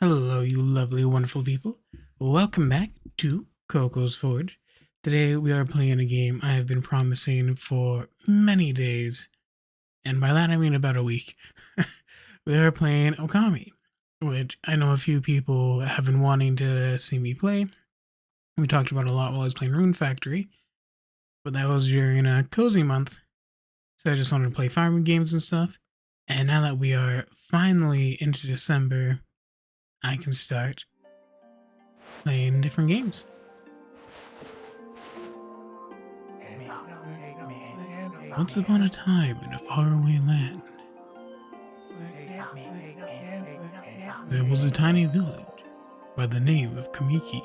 Hello, you lovely, wonderful people. Welcome back to Coco's Forge. Today we are playing a game I have been promising for many days, and by that I mean about a week. We are playing Okami, which I know a few people have been wanting to see me play. We talked about it a lot while I was playing Rune Factory, but that was during a cozy month, so I just wanted to play farming games and stuff. And now that we are finally into December, I can start playing different games. Once upon a time in a faraway land, there was a tiny village by the name of Kamiki.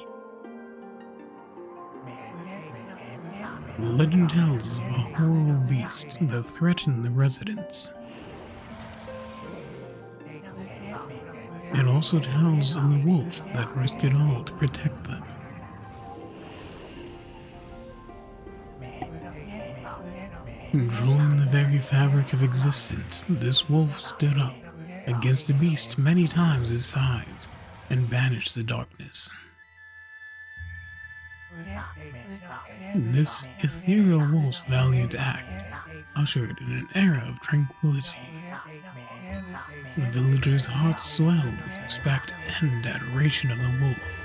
Legend tells of a horrible beast that threatened the residents. It also tells of the wolf that risked it all to protect them. Controlling the very fabric of existence, this wolf stood up against a beast many times its size and banished the darkness. This ethereal wolf's valiant act ushered in an era of tranquility. The villagers' hearts swelled with respect and adoration of the wolf.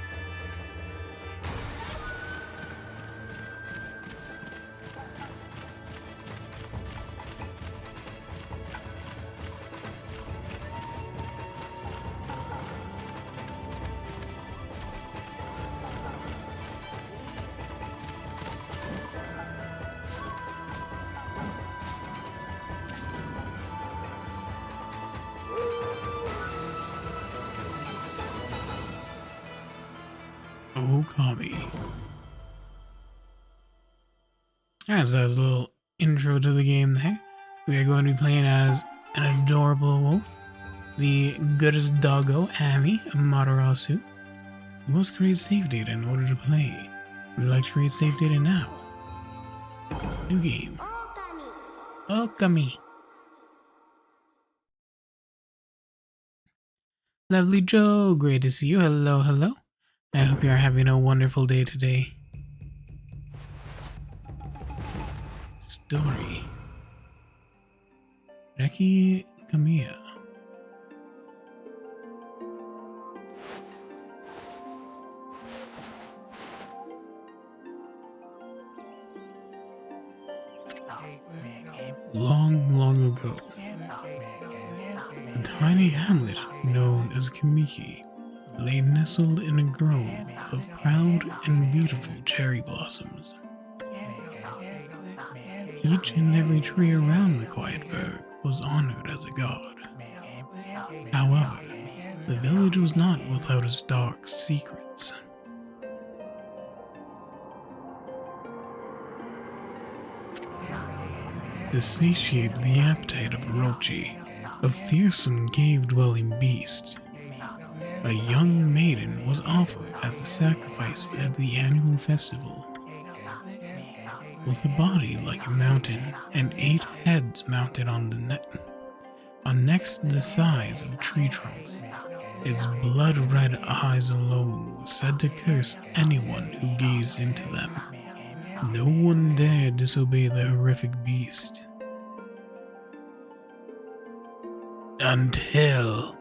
Okami. As that was a little intro to the game there, we are going to be playing as an adorable wolf, the goodest doggo, Ami Matarasu. You must create save data in order to play. Would you like to create save data now? New game. Okami. Lovely Joe, great to see you. Hello, hello. I hope you are having a wonderful day today. Story. Reki Kamiya. Long, long ago, a tiny hamlet known as Kamiki lay nestled in a grove of proud and beautiful cherry blossoms. Each and every tree around the quiet burg was honored as a god. However, the village was not without its dark secrets. To satiate the appetite of Orochi, a fearsome cave-dwelling beast, a young maiden was offered as a sacrifice at the annual festival. With a body like a mountain and 8 heads mounted on next the size of tree trunks, its blood-red eyes alone were said to curse anyone who gazed into them. No one dared disobey the horrific beast. Until...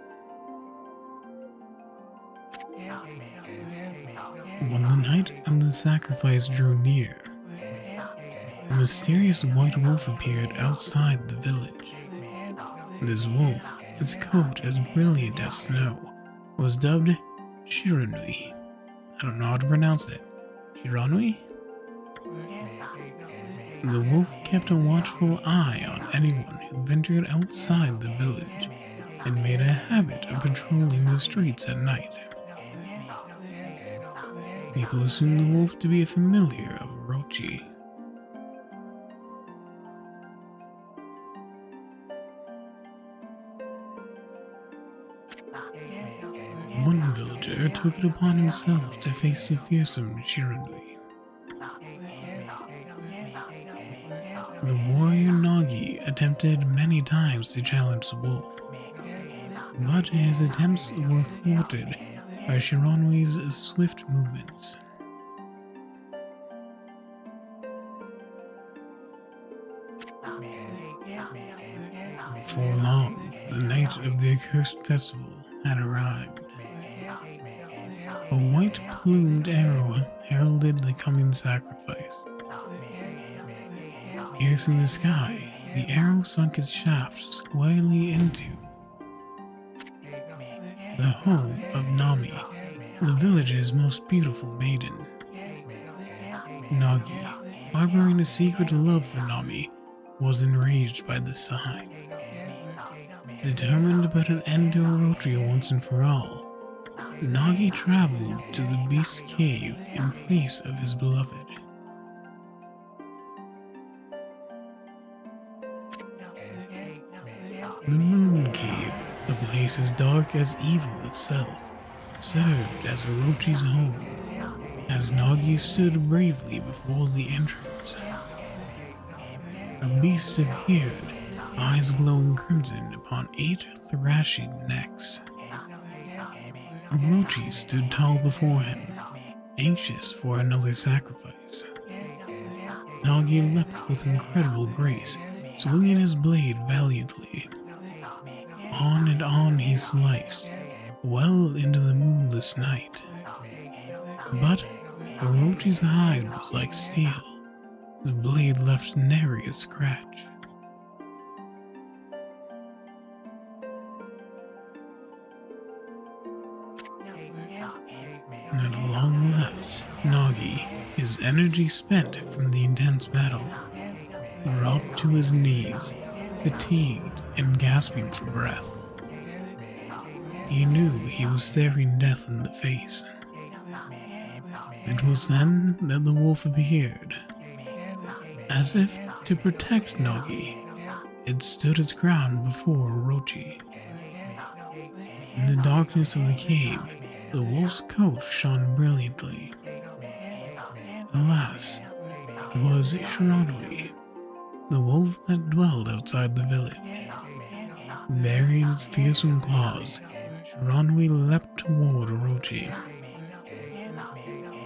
when the night of the sacrifice drew near, a mysterious white wolf appeared outside the village. This wolf, its coat as brilliant as snow, was dubbed Shiranui. I don't know how to pronounce it. Shiranui? The wolf kept a watchful eye on anyone who ventured outside the village and made a habit of patrolling the streets at night. People assumed the wolf to be a familiar of Orochi. One villager took it upon himself to face the fearsome Shiranui. The warrior Nagi attempted many times to challenge the wolf, but his attempts were thwarted by Shiranwe's swift movements. Before long, the night of the accursed festival had arrived. A white-plumed arrow heralded the coming sacrifice. Piercing the sky, the arrow sunk its shaft squarely into the home of Nami, the village's most beautiful maiden. Nagi, harboring a secret love for Nami, was enraged by this sign. Determined to put an end to Orochi once and for all, Nagi traveled to the Beast's Cave in place of his beloved. The Moon Cave, a place as dark as evil itself, served as Orochi's home, as Nagi stood bravely before the entrance. A beast appeared, eyes glowing crimson upon 8 thrashing necks. Orochi stood tall before him, anxious for another sacrifice. Nagi leapt with incredible grace, swinging his blade valiantly. On and on he sliced, well into the moonless night. But Orochi's hide was like steel. The blade left nary a scratch. At long last, Nagi, his energy spent from the intense battle, dropped to his knees, fatigued and gasping for breath. He knew he was staring death in the face. It was then that the wolf appeared. As if to protect Nagi, it stood its ground before Orochi. In the darkness of the cave, the wolf's coat shone brilliantly. Alas, it was Shiranui, the wolf that dwelled outside the village. Burying its fearsome claws, Shiranui leapt toward Orochi.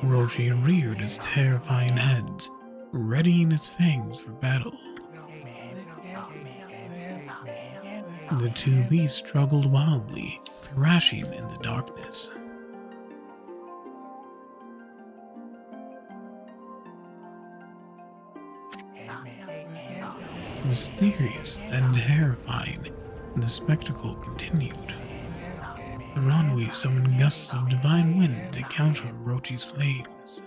Orochi reared its terrifying heads, readying its fangs for battle. The two beasts struggled wildly, thrashing in the darkness. Mysterious and terrifying, the spectacle continued. Shiranui summoned gusts of divine wind to counter Orochi's flames.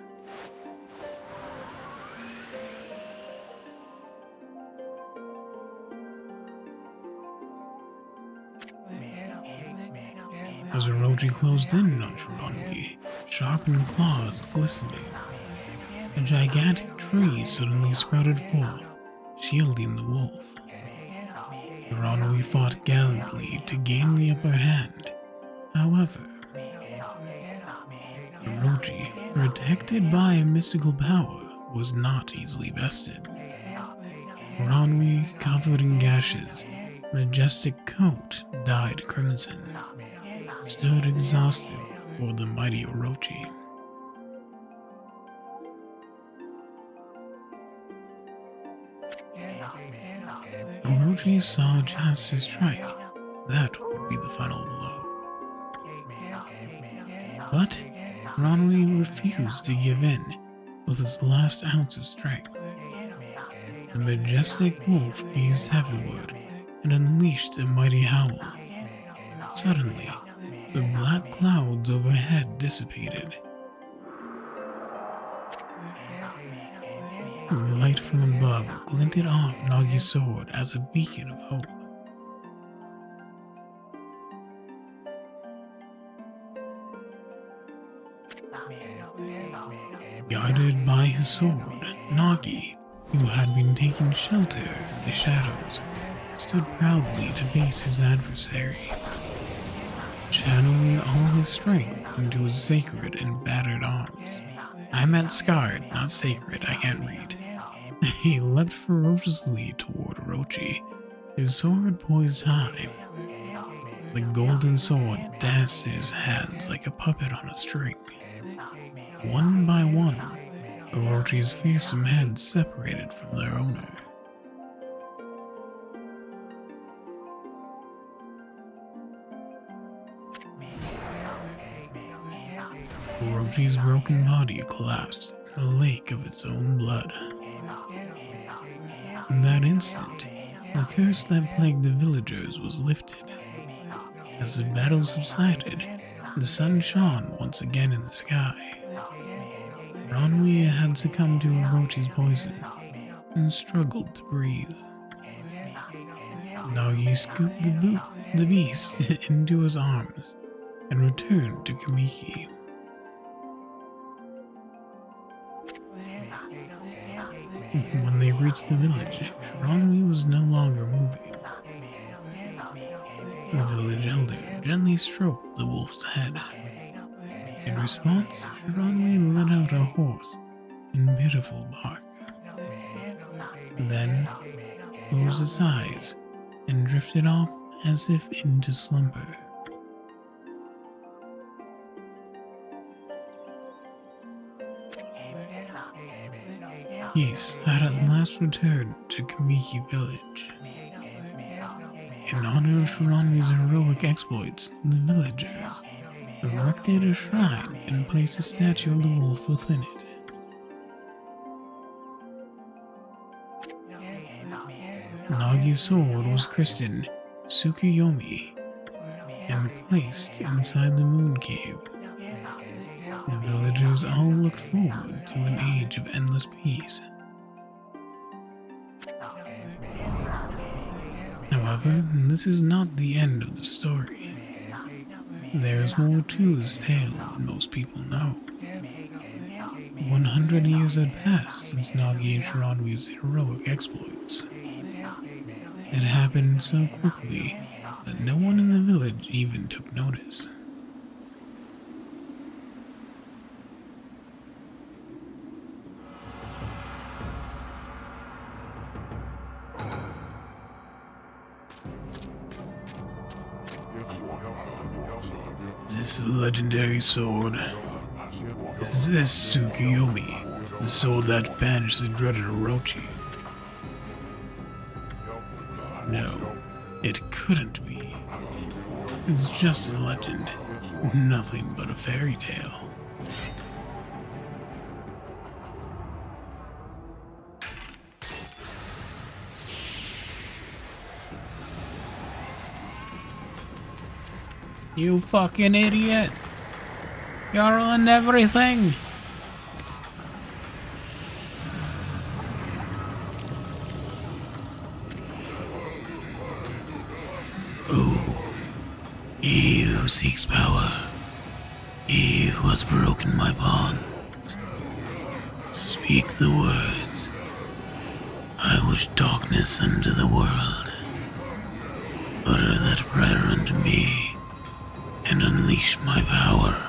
As Orochi closed in on Shiranui, sharpened claws glistening, a gigantic tree suddenly sprouted forth, shielding the wolf. Shiranui fought gallantly to gain the upper hand. However, Orochi, protected by a mystical power, was not easily bested. Shiranui, covered in gashes, majestic coat dyed crimson, stood exhausted before the mighty Orochi. Orochi saw a chance to strike. That would be the final blow. But Shiranui refused to give in with its last ounce of strength. The majestic wolf gazed heavenward and unleashed a mighty howl. Suddenly, the black clouds overhead dissipated. The light from above glinted off Nagi's sword as a beacon of hope. Guided by his sword, Nagi, who had been taking shelter in the shadows, stood proudly to face his adversary, channeling all his strength into his sacred and battered arms. I meant scarred, not sacred, I can't read. He leapt ferociously toward Orochi, his sword poised high. The golden sword danced in his hands like a puppet on a string. One by one, Orochi's fearsome heads separated from their owner. Orochi's broken body collapsed in a lake of its own blood. In that instant, the curse that plagued the villagers was lifted. As the battle subsided, the sun shone once again in the sky. Ranwi had succumbed to Orochi's poison and struggled to breathe. Nagi scooped the beast into his arms and returned to Kamiki. When they reached the village, Ranwi was no longer moving. The village elder gently stroked the wolf's head. In response, Shiranui let out a hoarse and pitiful bark. Then closed its eyes and drifted off as if into slumber. Peace had at last returned to Kamiki village. In honor of Shiranui's heroic exploits, the villagers erected a shrine and placed a statue of the wolf within it. Nagi's sword was christened Tsukuyomi and placed inside the moon cave. The villagers all looked forward to an age of endless peace. However, this is not the end of the story. There is more to this tale than most people know. 100 years had passed since Nagi and Shiranui's heroic exploits. It happened so quickly that no one in the village even took notice. This legendary sword. Is this Tsukuyomi, the sword that banished the dreaded Orochi? No, it couldn't be. It's just a legend, nothing but a fairy tale. You fucking idiot! You're on everything! Oh, he who seeks power, he who has broken my bonds. Speak the words. I wish darkness unto the world. Utter that prayer unto me, and unleash my power.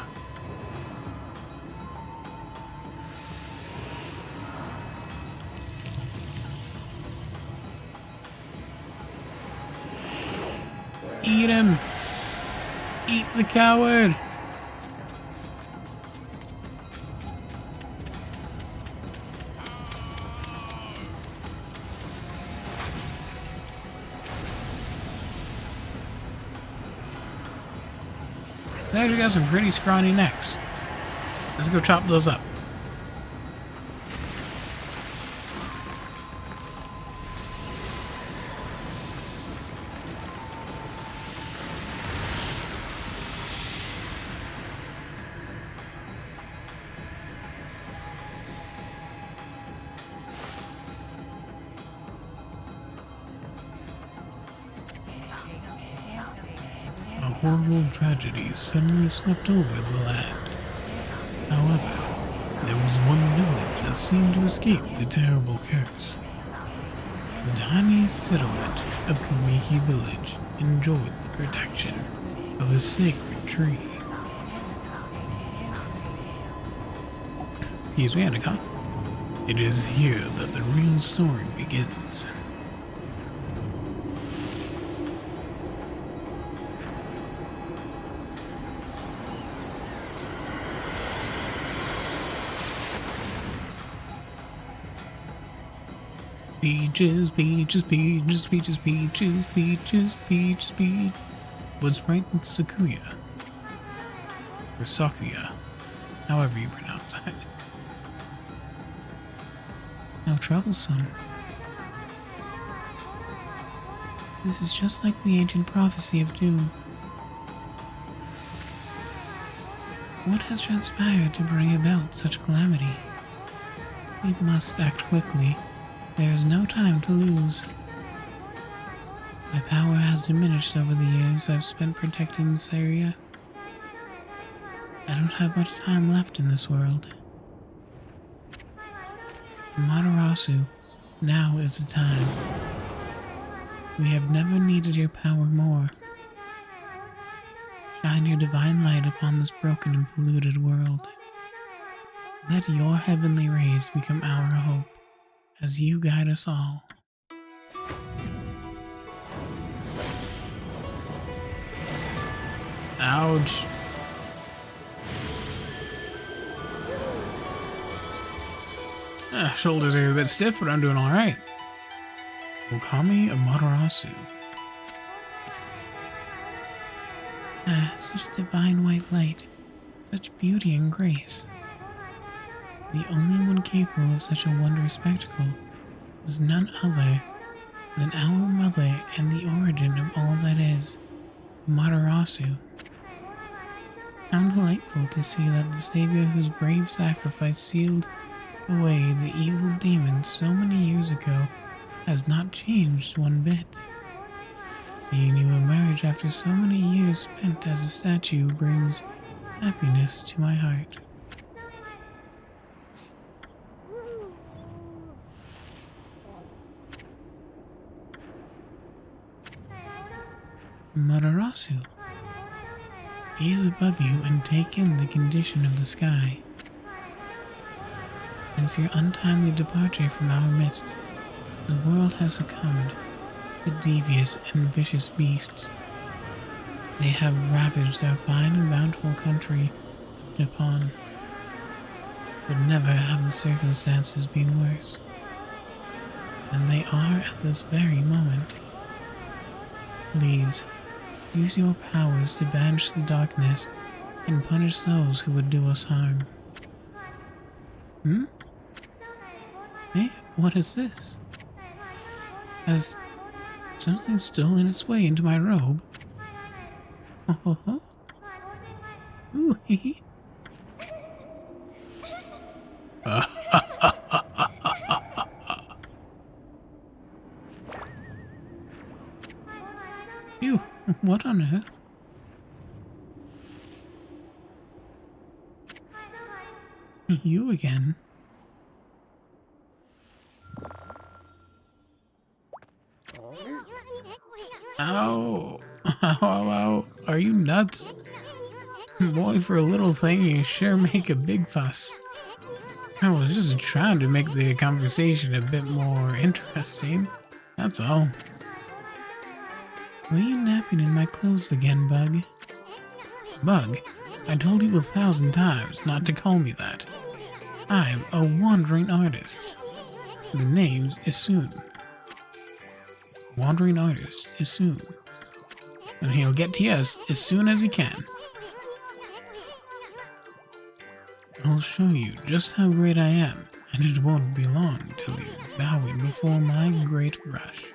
Eat him! Eat the coward! They actually got some pretty scrawny necks. Let's go chop those up. A horrible tragedy suddenly swept over the land. However, there was one village that seemed to escape the terrible curse. The tiny settlement of Kamiki Village enjoyed the protection of a sacred tree. Excuse me, I had a cough. It is here that the real story begins. Peaches, peaches, peaches, peaches, peaches, peaches, peaches, peaches. Wood Sprite and Sakuya. Or Sakuya. However you pronounce that. How troublesome. This is just like the ancient prophecy of doom. What has transpired to bring about such calamity? We must act quickly. There is no time to lose. My power has diminished over the years I've spent protecting this area. I don't have much time left in this world. Amaterasu, now is the time. We have never needed your power more. Shine your divine light upon this broken and polluted world. Let your heavenly rays become our hope as you guide us all. Ouch. Shoulders are a bit stiff, but I'm doing alright. Okami Amaterasu. Such divine white light, such beauty and grace. The only one capable of such a wondrous spectacle is none other than our mother and the origin of all that is, Amaterasu. How delightful to see that the savior whose brave sacrifice sealed away the evil demon so many years ago has not changed one bit. Seeing you emerge after so many years spent as a statue brings happiness to my heart. Amaterasu, gaze above you and take in the condition of the sky. Since your untimely departure from our midst, the world has succumbed to devious and vicious beasts. They have ravaged our fine and bountiful country, Japan. But never have the circumstances been worse than they are at this very moment. Please, use your powers to banish the darkness and punish those who would do us harm. Hey, what is this? Has something stolen its way into my robe? Ho ho ho. Ooh, hee hee. Phew, what on earth? You again? Ow. Ow, ow, ow. Are you nuts? Boy, for a little thing, you sure make a big fuss. I was just trying to make the conversation a bit more interesting. That's all. Were you napping in my clothes again, Bug? Bug? I told you 1,000 times not to call me that. I'm a wandering artist. The name's Isun. Wandering artist, Isun. And he'll get to you as soon as he can. I'll show you just how great I am, and it won't be long till you're bowing before my great brush.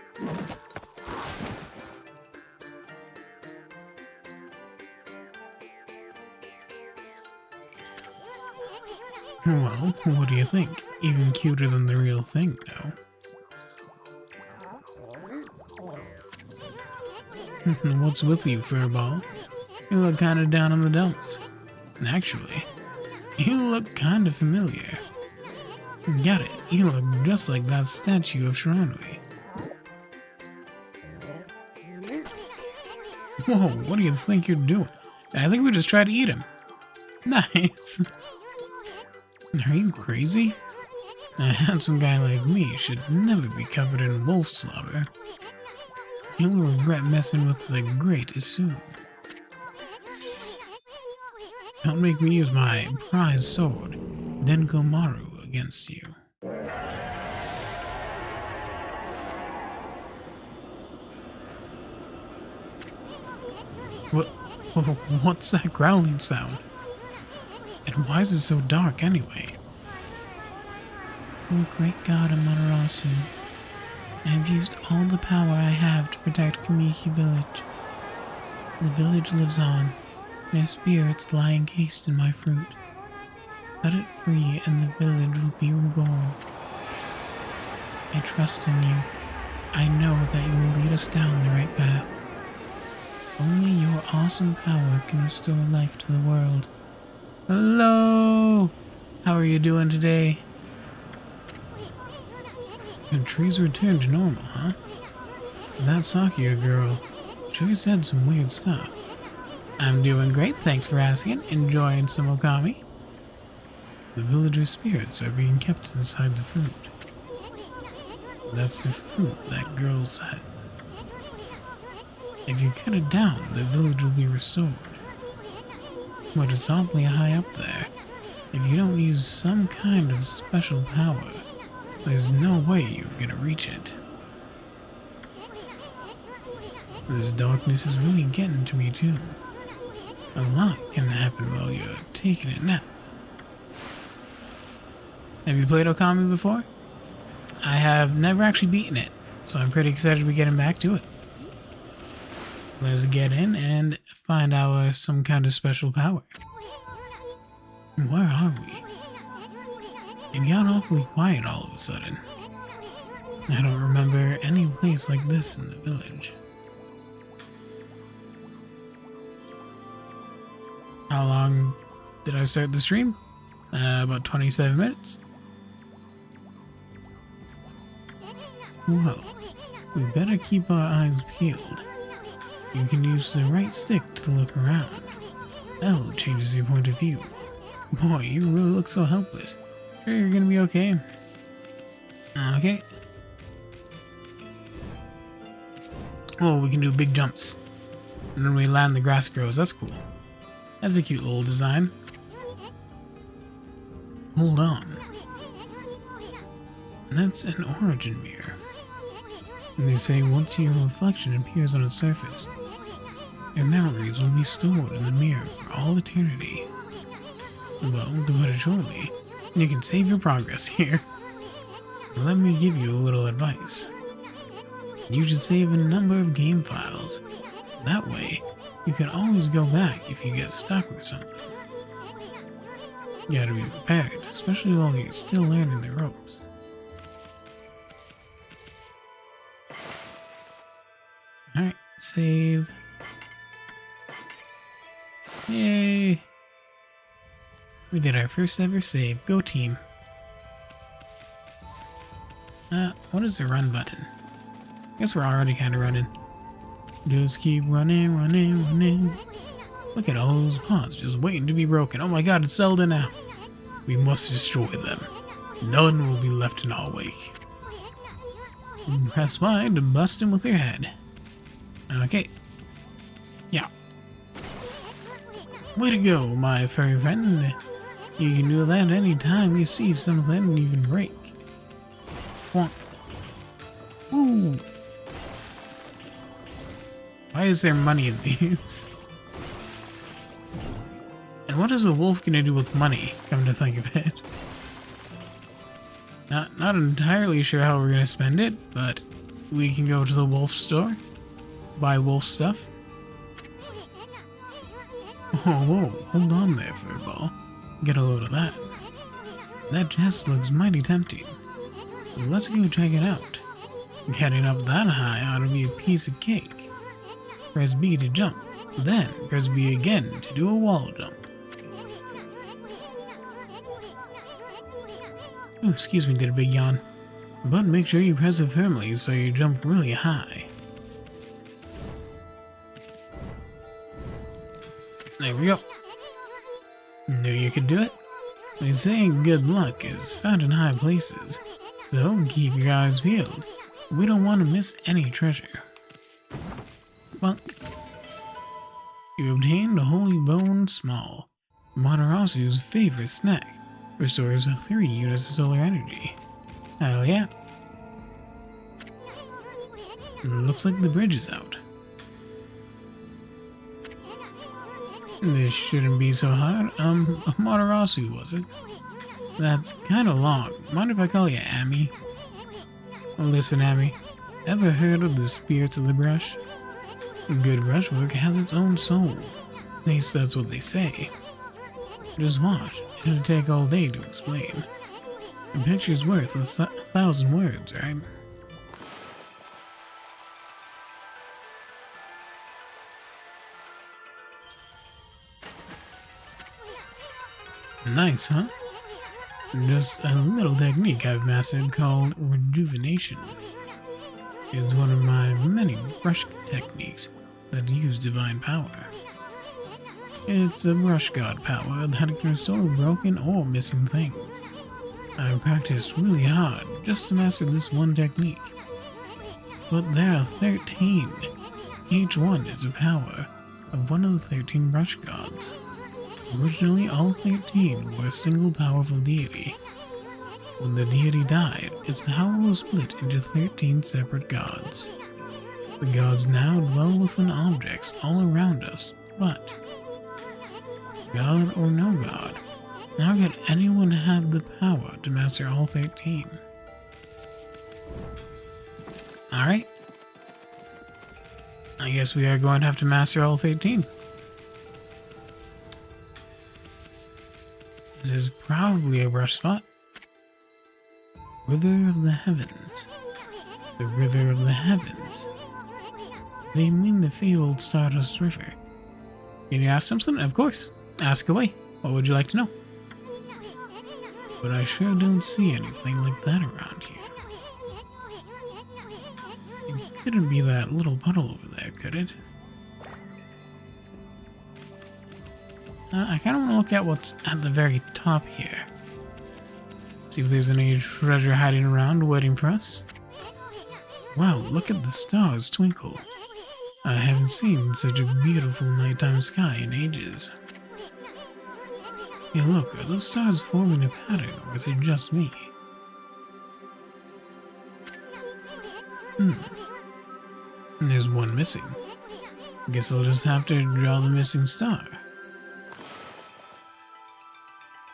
Well, what do you think? Even cuter than the real thing, no? What's with you, Furball? You look kinda down in the dumps. Actually, you look kinda familiar. Got it, you look just like that statue of Shiranui. Whoa, what do you think you're doing? I think we just tried to eat him. Nice. Are you crazy? A handsome guy like me should never be covered in wolf slobber. You'll regret messing with the great Isun. Don't make me use my prized sword, Denkomaru, against you. What? What's that growling sound? And why is it so dark anyway? Oh, great God, Amaterasu. I have used all the power I have to protect Kamiki Village. The village lives on. Their spirits lie encased in my fruit. Cut it free and the village will be reborn. I trust in you. I know that you will lead us down the right path. Only your awesome power can restore life to the world. Hello! How are you doing today? The trees returned to normal, huh? That Sakia girl sure said some weird stuff. I'm doing great, thanks for asking. Enjoying some Okami? The villagers' spirits are being kept inside the fruit. That's the fruit that girl said. If you cut it down, the village will be restored. But it's awfully high up there. If you don't use some kind of special power, there's no way you're gonna reach it. This darkness is really getting to me too. A lot can happen while you're taking a nap. Have you played Okami before? I have never actually beaten it, so I'm pretty excited to be getting back to it. Let's get in and find our some kind of special power. Where are we? It got awfully quiet all of a sudden. I don't remember any place like this in the village. How long did I start the stream? About 27 minutes. Well, we better keep our eyes peeled. You can use the right stick to look around. That'll change your point of view. Boy, you really look so helpless. Sure you're gonna be okay? Okay. Oh, we can do big jumps. And then we land, the grass grows. That's cool. That's a cute little design. Hold on. That's an origin mirror. And they say once your reflection appears on its surface, your memories will be stored in the mirror for all eternity. Well, to put it shortly, you can save your progress here. Let me give you a little advice. You should save a number of game files. That way, you can always go back if you get stuck or something. You gotta be prepared, especially while you're still learning the ropes. Alright, save. Yay! We did our first ever save. Go team. What is the run button? Guess we're already kind of running. Just keep running, running, running. Look at all those pots just waiting to be broken. Oh my god, it's Zelda now. We must destroy them. None will be left in our wake. Press Y to bust him with your head. Okay. Yeah. Way to go, my furry friend. You can do that anytime you see something you can break. Wonk. Ooh. Why is there money in these? And what is a wolf gonna do with money, come to think of it? Not entirely sure how we're gonna spend it, but we can go to the wolf store, buy wolf stuff. Oh, whoa, hold on there, furball. Get a load of that. That chest looks mighty tempting. Let's go check it out. Getting up that high ought to be a piece of cake. Press B to jump, then press B again to do a wall jump. Ooh, excuse me, did a big yawn. But make sure you press it firmly so you jump really high. There we go. Knew you could do it. They say good luck is found in high places, so keep your eyes peeled. We don't want to miss any treasure. Bunk. You obtained a holy bone small. Materasu's favorite snack. Restores 3 units of solar energy. Hell yeah. Looks like the bridge is out. This shouldn't be so hard. Amaterasu, was it? That's kinda long. Mind if I call you Amy? Well, listen, Amy. Ever heard of the spirits of the brush? Good brushwork has its own soul. At least that's what they say. Just watch. It'll take all day to explain. A picture's worth 1,000 words, right? Nice, huh? Just a little technique I've mastered called rejuvenation. It's one of my many brush techniques that use divine power. It's a brush god power that can restore broken or missing things. I've practiced really hard just to master this one technique. But there are 13. Each one is a power of one of the 13 brush gods. Originally, all 13 were a single powerful deity. When the deity died, its power was split into 13 separate gods. The gods now dwell within objects all around us, but God or no God, how could anyone have the power to master all 13? Alright. I guess we are going to have to master all 13. This is probably a brush spot. River of the Heavens. The River of the Heavens. They mean the fabled Stardust River. Can you ask something? Of course. Ask away. What would you like to know? But I sure don't see anything like that around here. It couldn't be that little puddle over there, could it? I kind of want to look at what's at the very top here. See if there's any treasure hiding around waiting for us. Wow, look at the stars twinkle. I haven't seen such a beautiful nighttime sky in ages. Hey look, are those stars forming a pattern, or is it just me? There's one missing. Guess I'll just have to draw the missing star.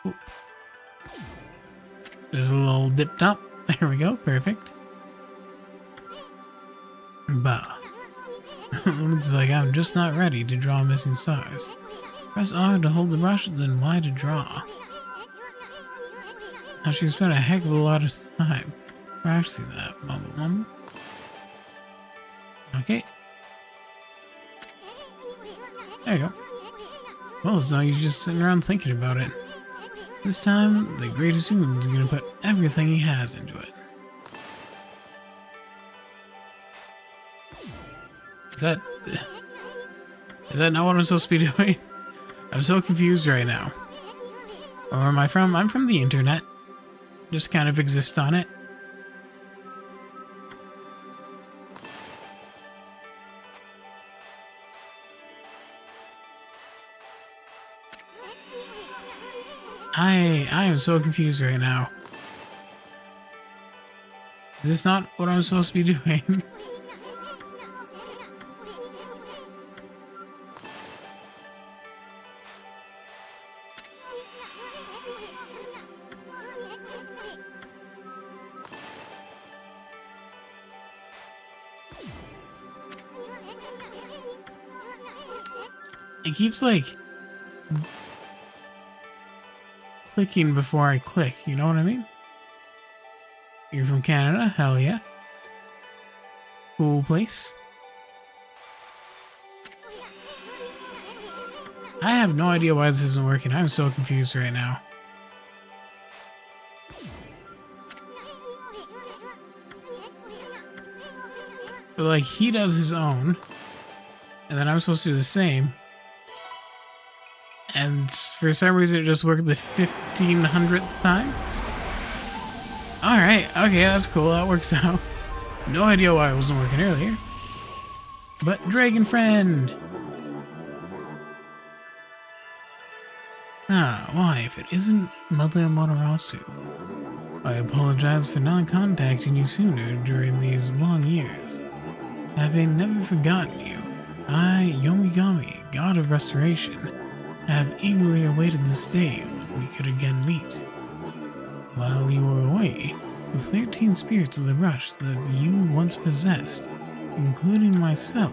Ooh. Just a little dip top. There we go, perfect. Bah. Looks like I'm just not ready to draw missing stars. Press R to hold the brush, then Y to draw. Now she spent a heck of a lot of time practicing that. Mumble. Okay. There you go. Well, it's no use just sitting around thinking about it. This time, the greatest human's gonna put everything he has into it. Is that not what I'm supposed to be doing? I'm so confused right now. Or am I from? I'm from the internet. Just kind of exist on it. I am so confused right now. Is this not what I'm supposed to be doing? It keeps like clicking before I click, you know what I mean? You're from Canada? Hell yeah. Cool place. I have no idea why this isn't working. I'm so confused right now. So like he does his own, and then I'm supposed to do the same. And for some reason it just worked the 1500th time? Alright, okay, that's cool, that works out. No idea why it wasn't working earlier. But Dragon Friend! Ah, why, if it isn't Mother Amaterasu. I apologize for not contacting you sooner during these long years. Having never forgotten you, I, Yomigami, God of Restoration, I have eagerly awaited this day when we could again meet. While you were away, the 13 spirits of the rush that you once possessed, including myself,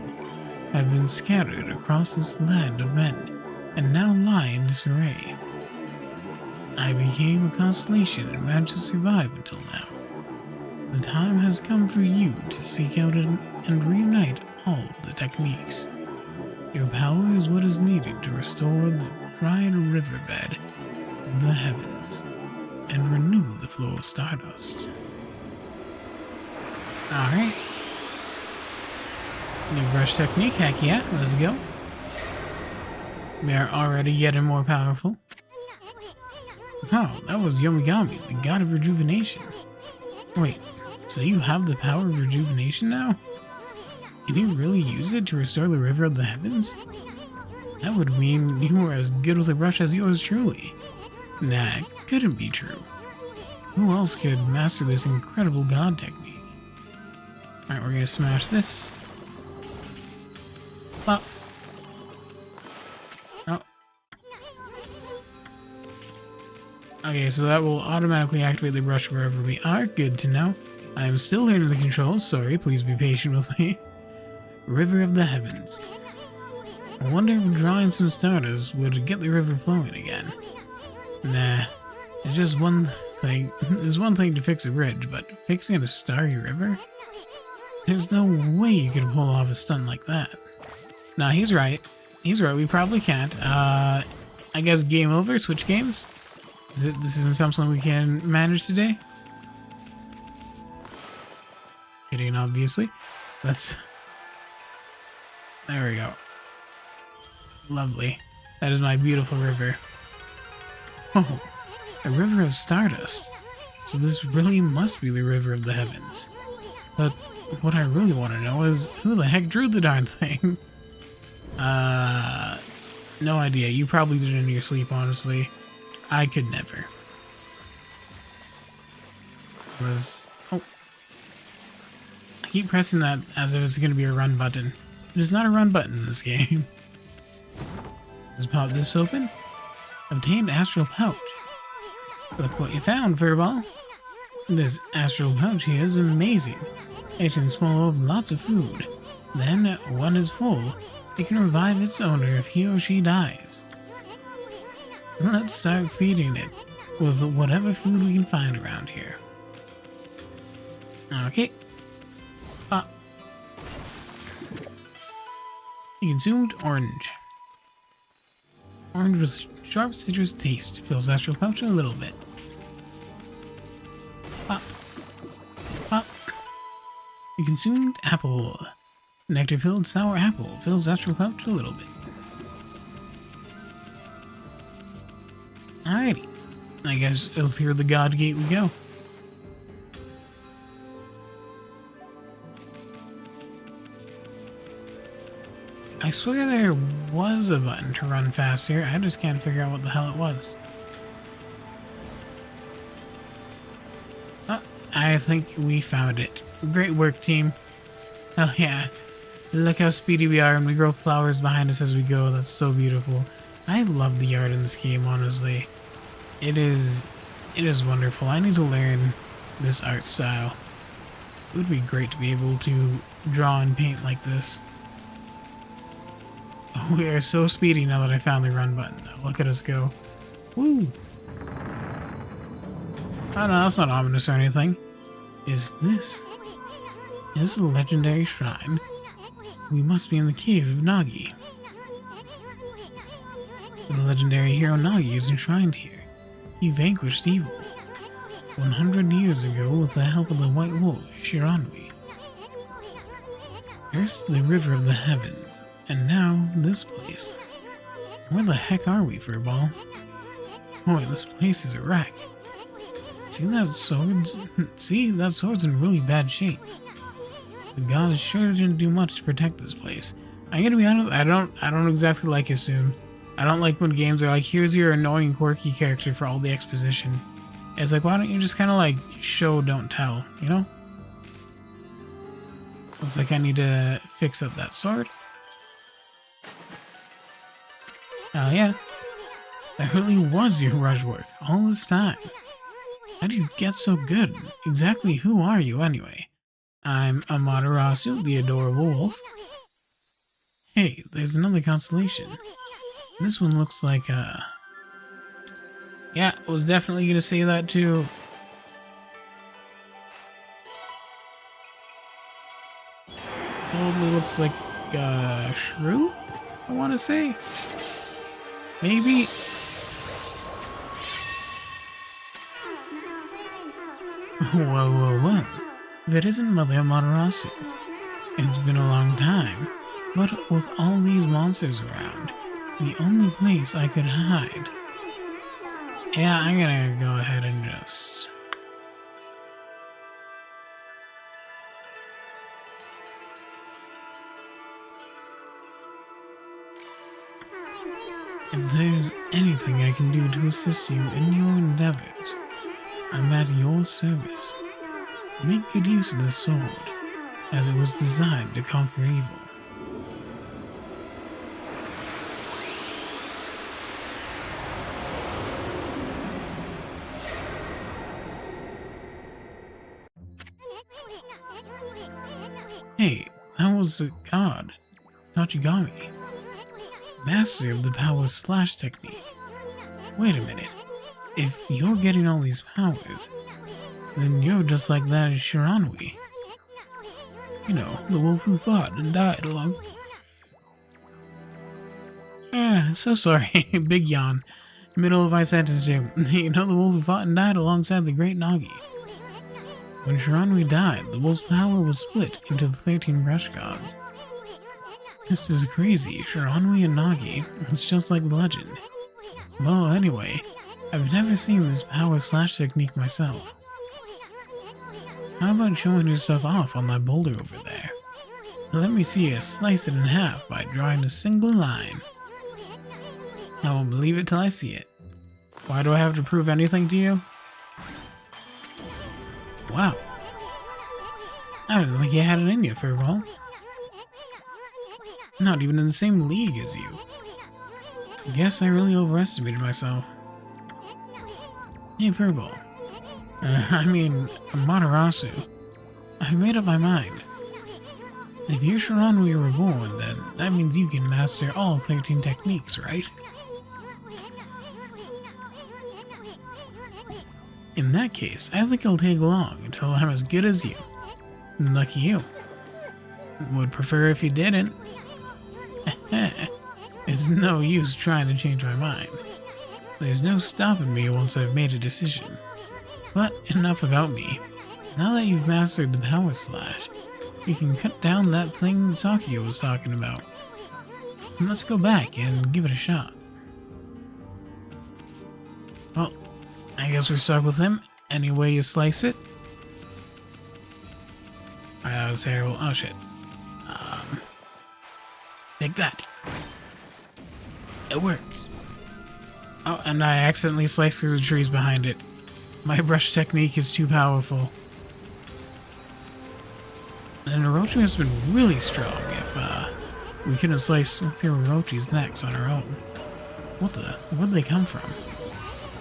have been scattered across this land of men, and now lie in disarray. I became a constellation and managed to survive until now. The time has come for you to seek out and reunite all the techniques. Your power is what is needed to restore the dried riverbed of the heavens and renew the flow of stardust. Alright. New brush technique, heck yeah, let's go. We are already getting more powerful. Oh, that was Yomigami, the god of rejuvenation. Wait, so you have the power of rejuvenation now? Can you really use it to restore the river of the heavens? That would mean you were as good with a brush as yours truly. Nah, it couldn't be true. Who else could master this incredible god technique? Alright, we're gonna smash this. Oh. Oh. Okay, so that will automatically activate the brush wherever we are. Good to know. I am still learning the controls, sorry, please be patient with me. River of the Heavens. I wonder if drawing some stardust would get the river flowing again. Nah, it's just one thing. There's one thing to fix a bridge, but fixing a starry river? There's no way you could pull off a stunt like that. Nah, he's right. He's right, we probably can't. I guess game over, switch games? This isn't something we can manage today? Kidding, obviously. There we go. Lovely. That is my beautiful river. Oh, a river of stardust. So this really must be the river of the heavens. But what I really want to know is who the heck drew the darn thing? No idea. You probably did it in your sleep, honestly. I could never. Oh. I keep pressing that as if it's going to be a run button. It is not a run button in this game. Let's pop this open. Obtained astral pouch. Look what you found, Furball. This astral pouch here is amazing. It can swallow up lots of food. Then, when it's full, it can revive its owner if he or she dies. Let's start feeding it with whatever food we can find around here. Okay. You consumed orange. Orange with sharp citrus taste fills astral pouch a little bit. Pop. Pop. You consumed apple. Nectar-filled sour apple fills astral pouch a little bit. Alrighty. I guess through the god gate we go. I swear there was a button to run faster. I just can't figure out what the hell it was. Oh, I think we found it. Great work, team. Oh yeah. Look how speedy we are and we grow flowers behind us as we go. That's so beautiful. I love the art in this game, honestly. It is wonderful. I need to learn this art style. It would be great to be able to draw and paint like this. Oh, we are so speedy now that I found the run button. Look at us go. Woo! Oh no, that's not ominous or anything. Is this a legendary shrine? We must be in the cave of Nagi. The legendary hero Nagi is enshrined here. He vanquished evil 100 years ago with the help of the White Wolf, Shiranui. First the River of the Heavens, and now this place. Where the heck are we, Furball? Boy, this place is a wreck. See that sword's in really bad shape. The gods sure didn't do much to protect this place. I'm gonna be honest, I don't exactly like Isun. I don't like when games are like, here's your annoying quirky character for all the exposition. It's like, why don't you just kind of like show, don't tell, you know? Looks like I need to fix up that sword. Oh yeah. That really was your rush work all this time. How do you get so good? Exactly who are you anyway? I'm Amaterasu, the adorable wolf. Hey, there's another constellation. This one looks like yeah, I was definitely gonna say that too. Totally looks like shrew, I wanna say. Maybe. Well. If it isn't Mother Amaterasu. It's been a long time, but with all these monsters around, the only place I could hide. Yeah, I'm gonna go ahead and just... If there's anything I can do to assist you in your endeavors, I'm at your service. Make good use of this sword, as it was designed to conquer evil. Hey, that was a god, Okami, master of the power slash technique. Wait a minute, if you're getting all these powers, then you're just like that as Shiranui. You know, the wolf who fought and died along... so sorry, big yawn. Middle of my sentence here. You know the wolf who fought and died alongside the great Nagi. When Shiranui died, the wolf's power was split into the 13 brush gods. This is crazy, Shiranui and Nagi. It's just like the legend. Well, anyway, I've never seen this power slash technique myself. How about showing yourself off on that boulder over there? Let me see you slice it in half by drawing a single line. I won't believe it till I see it. Why do I have to prove anything to you? Wow. I didn't think you had it in you, Furball. Not even in the same league as you. Guess I really overestimated myself. Hey, Furball. I mean, Amaterasu. I've made up my mind. If you're Shiranui Reborn, then that means you can master all 13 techniques, right? In that case, I think it'll take long until I'm as good as you. Lucky you. Would prefer if you didn't. It's no use trying to change my mind. There's no stopping me once I've made a decision. But enough about me. Now that you've mastered the power slash, you can cut down that thing Sakio was talking about. Let's go back and give it a shot. Well, I guess we're stuck with him. Any way you slice it. That was terrible. Oh shit. Take that. It worked. Oh, and I accidentally sliced through the trees behind it. My brush technique is too powerful. And Orochi has been really strong if we couldn't slice through Orochi's necks on our own. Where'd they come from?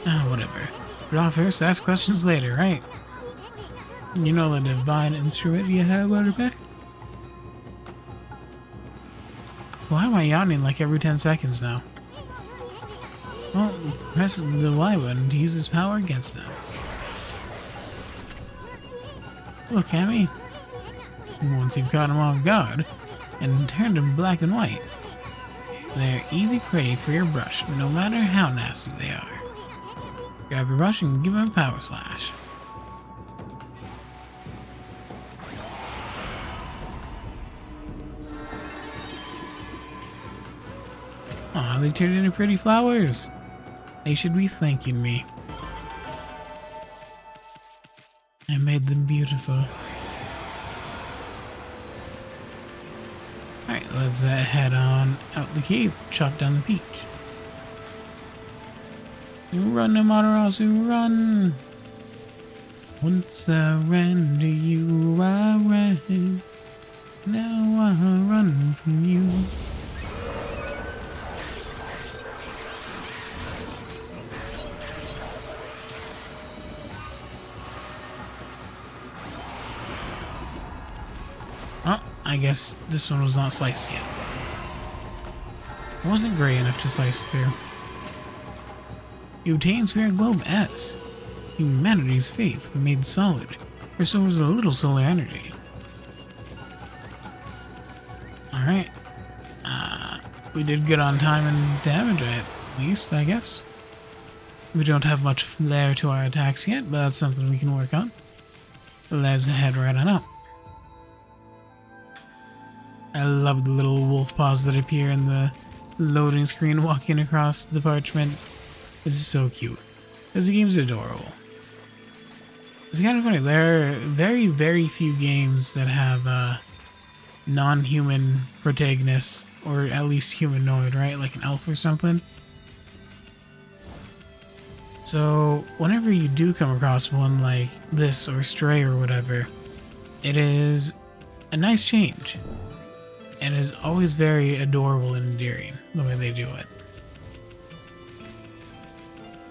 Ah, whatever. Draw first, ask questions later, right? You know the divine instrument you have on your back? Why am I yawning like every 10 seconds now? Well, press the Y button to use his power against them. Look, Okami. Once you've caught them off guard and turned them black and white, they're easy prey for your brush, no matter how nasty they are. Grab your brush and give them a power slash. Aw, they turned into pretty flowers. They should be thanking me. I made them beautiful. Alright, let's head on out the cave, chop down the peach. Run, Amaterasu, run! Once I ran to you, I ran. Now I run from you. I guess this one was not sliced yet. It wasn't gray enough to slice through. You obtained Spirit Globe S. Humanity's faith made solid, or so was a little solar energy. Alright. We did good on time and damage at least, I guess. We don't have much flair to our attacks yet, but that's something we can work on. Let's head right on up. I love the little wolf paws that appear in the loading screen walking across the parchment. This is so cute. This game's adorable. It's kind of funny. There are very, very few games that have non-human protagonists, or at least humanoid, right? Like an elf or something. So whenever you do come across one like this or Stray or whatever, it is a nice change. And is always very adorable and endearing the way they do it.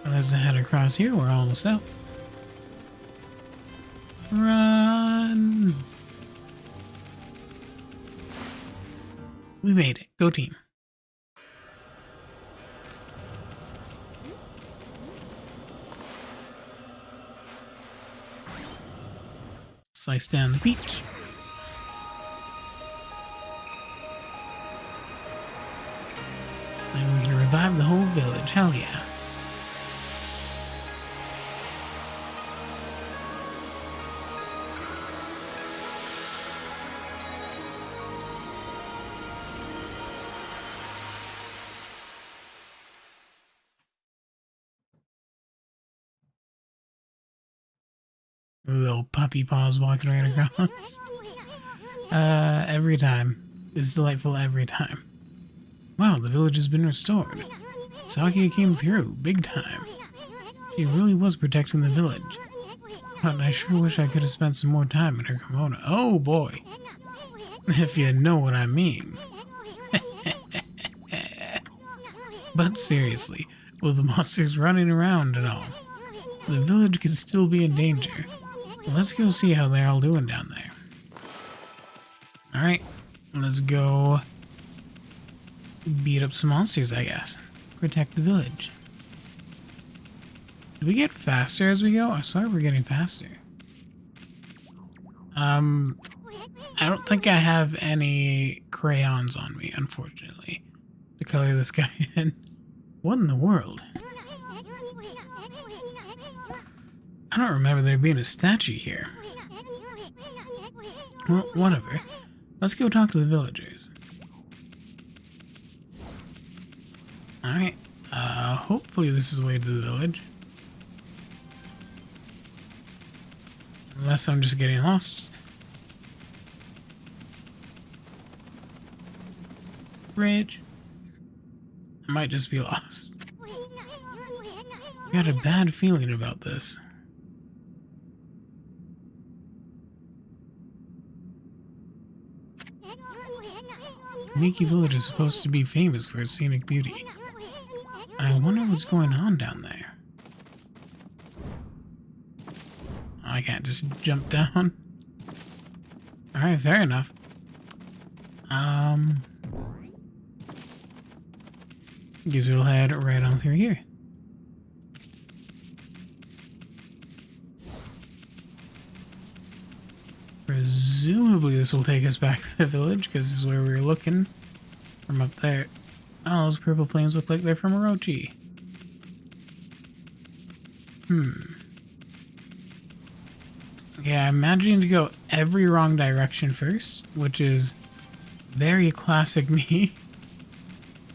Let's head across here. We're almost out. Run! We made it. Go team. Slice down the peach. And we can revive the whole village. Hell yeah. Little puppy paws walking right across. Every time. It's delightful every time. Wow, the village has been restored. Sakia came through, big time. She really was protecting the village. But I sure wish I could have spent some more time in her kimono. Oh boy. If you know what I mean. But seriously, with the monsters running around and all, the village could still be in danger. Let's go see how they're all doing down there. Alright, let's go beat up some monsters, I guess. Protect the village. Do we get faster as we go? I swear we're getting faster. I don't think I have any crayons on me, unfortunately, to color this guy in. What in the world? I don't remember there being a statue here. Well, whatever. Let's go talk to the villagers. Alright. Hopefully this is the way to the village. Unless I'm just getting lost. Bridge. I might just be lost. I got a bad feeling about this. Miki Village is supposed to be famous for its scenic beauty. I wonder what's going on down there. I can't just jump down. Alright, fair enough. Guess we'll head right on through here. Presumably this will take us back to the village, because this is where we were looking from up there. Oh, those purple flames look like they're from Orochi. Yeah, I'm imagining to go every wrong direction first, which is very classic me.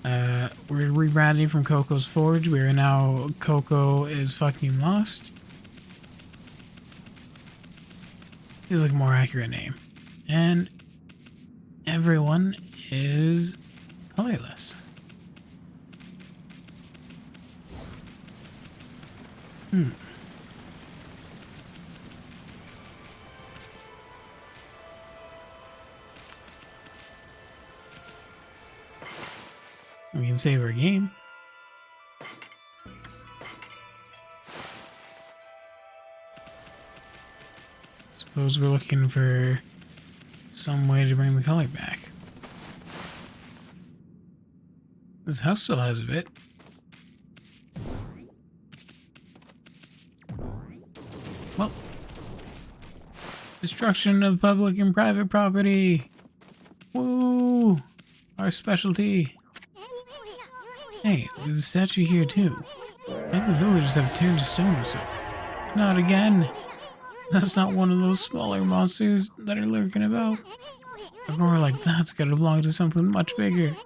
We're rebranding from Coco's Forge. We are now Coco is fucking lost. Feels like a more accurate name. And everyone is colorless. We can save our game. Suppose we're looking for some way to bring the color back. This house still has a bit. Well, destruction of public and private property. Woo! Our specialty. Hey, there's a statue here too. It's like the villagers have turned to stone or something. Not again. That's not one of those smaller monsters that are lurking about. A roar like that's gotta belong to something much bigger.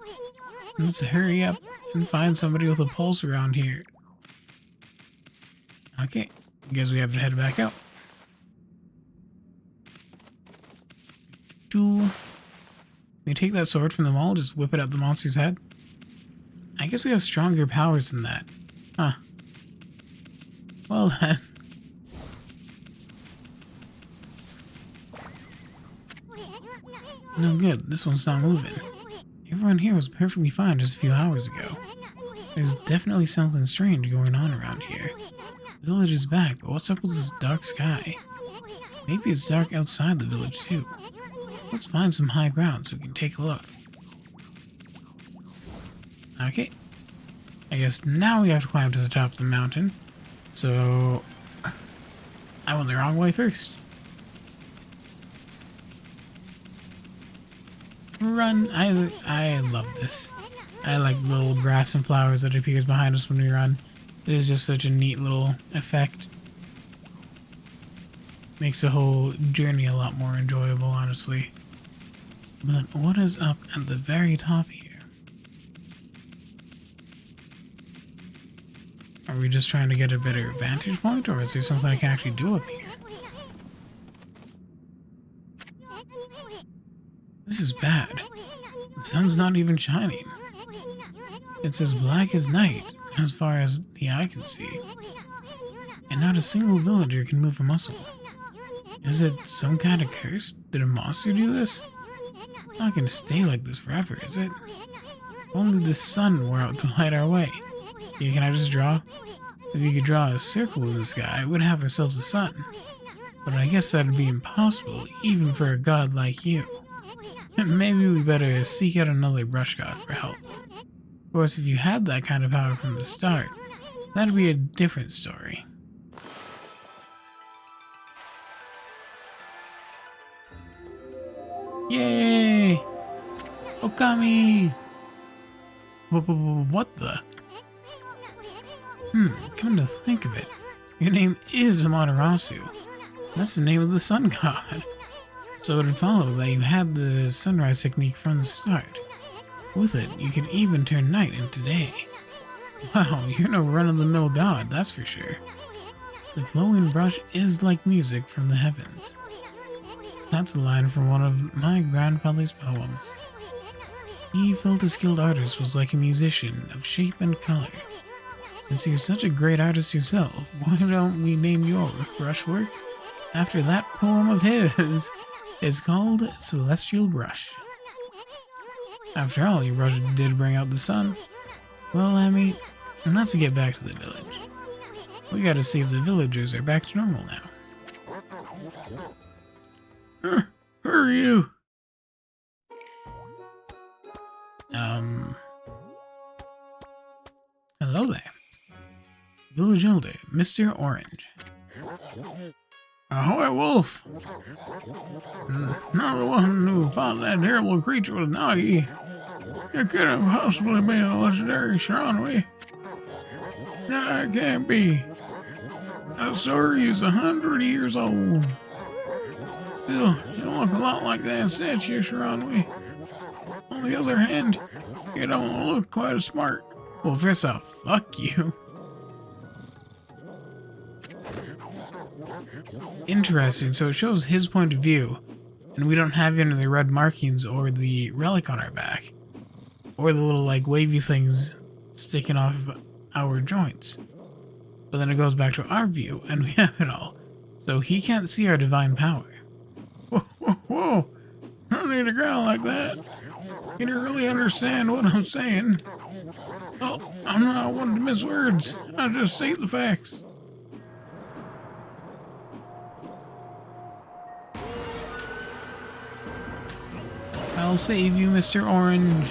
Let's hurry up and find somebody with a pulse around here. Okay, I guess we have to head back out. Can we take that sword from the mall, just whip it at the monster's head? I guess we have stronger powers than that. Huh. Well then. No good, this one's not moving. Everyone here was perfectly fine just a few hours ago. There's definitely something strange going on around here. The village is back, but what's up with this dark sky? Maybe it's dark outside the village too. Let's find some high ground so we can take a look. Okay. I guess now we have to climb to the top of the mountain. So I went the wrong way first. Run. I love this. I like the little grass and flowers that appears behind us when we run. It is just such a neat little effect. Makes the whole journey a lot more enjoyable, honestly. But what is up at the very top here? Are we just trying to get a better vantage point, or is there something I can actually do up here? This is bad. The sun's not even shining. It's as black as night, as far as the eye can see. And not a single villager can move a muscle. Is it some kind of curse? Did a monster do this? It's not going to stay like this forever, is it? If only the sun were out to light our way. Here, can I just draw? If we could draw a circle in the sky, we'd have ourselves a sun. But I guess that'd be impossible, even for a god like you. Maybe we better seek out another brush god for help. Of course, if you had that kind of power from the start, that'd be a different story. Yay! Okami! What the? Come to think of it, your name is Amaterasu. That's the name of the sun god. So it would follow that you had the sunrise technique from the start. With it, you could even turn night into day. Wow, you're no run-of-the-mill god, that's for sure. The flowing brush is like music from the heavens. That's a line from one of my grandfather's poems. He felt a skilled artist was like a musician of shape and color. Since you're such a great artist yourself, why don't we name your brushwork after that poem of his? It's called Celestial Brush. After all, your brush did bring out the sun. Well, Amy, let's get back to the village. We gotta see if the villagers are back to normal now. Who are you? Hello there. Village Elder, Mr. Orange. Ahoy, Wolf! Not the one who fought that terrible creature with Nagi. It couldn't have possibly been a legendary Shiranui. No, it can't be. That story is 100 years old. Still, you look a lot like that statue, Shiranui. On the other hand, you don't look quite as smart. Well, first off, fuck you. Interesting, so it shows his point of view, and we don't have any of the red markings or the relic on our back, or the little like wavy things sticking off our joints. But then it goes back to our view, and we have it all, so he can't see our divine power. Whoa, whoa, whoa! I don't need to growl like that. Can you really understand what I'm saying? Well, I'm not one to miss words. I just state the facts. I'll save you, Mr. Orange.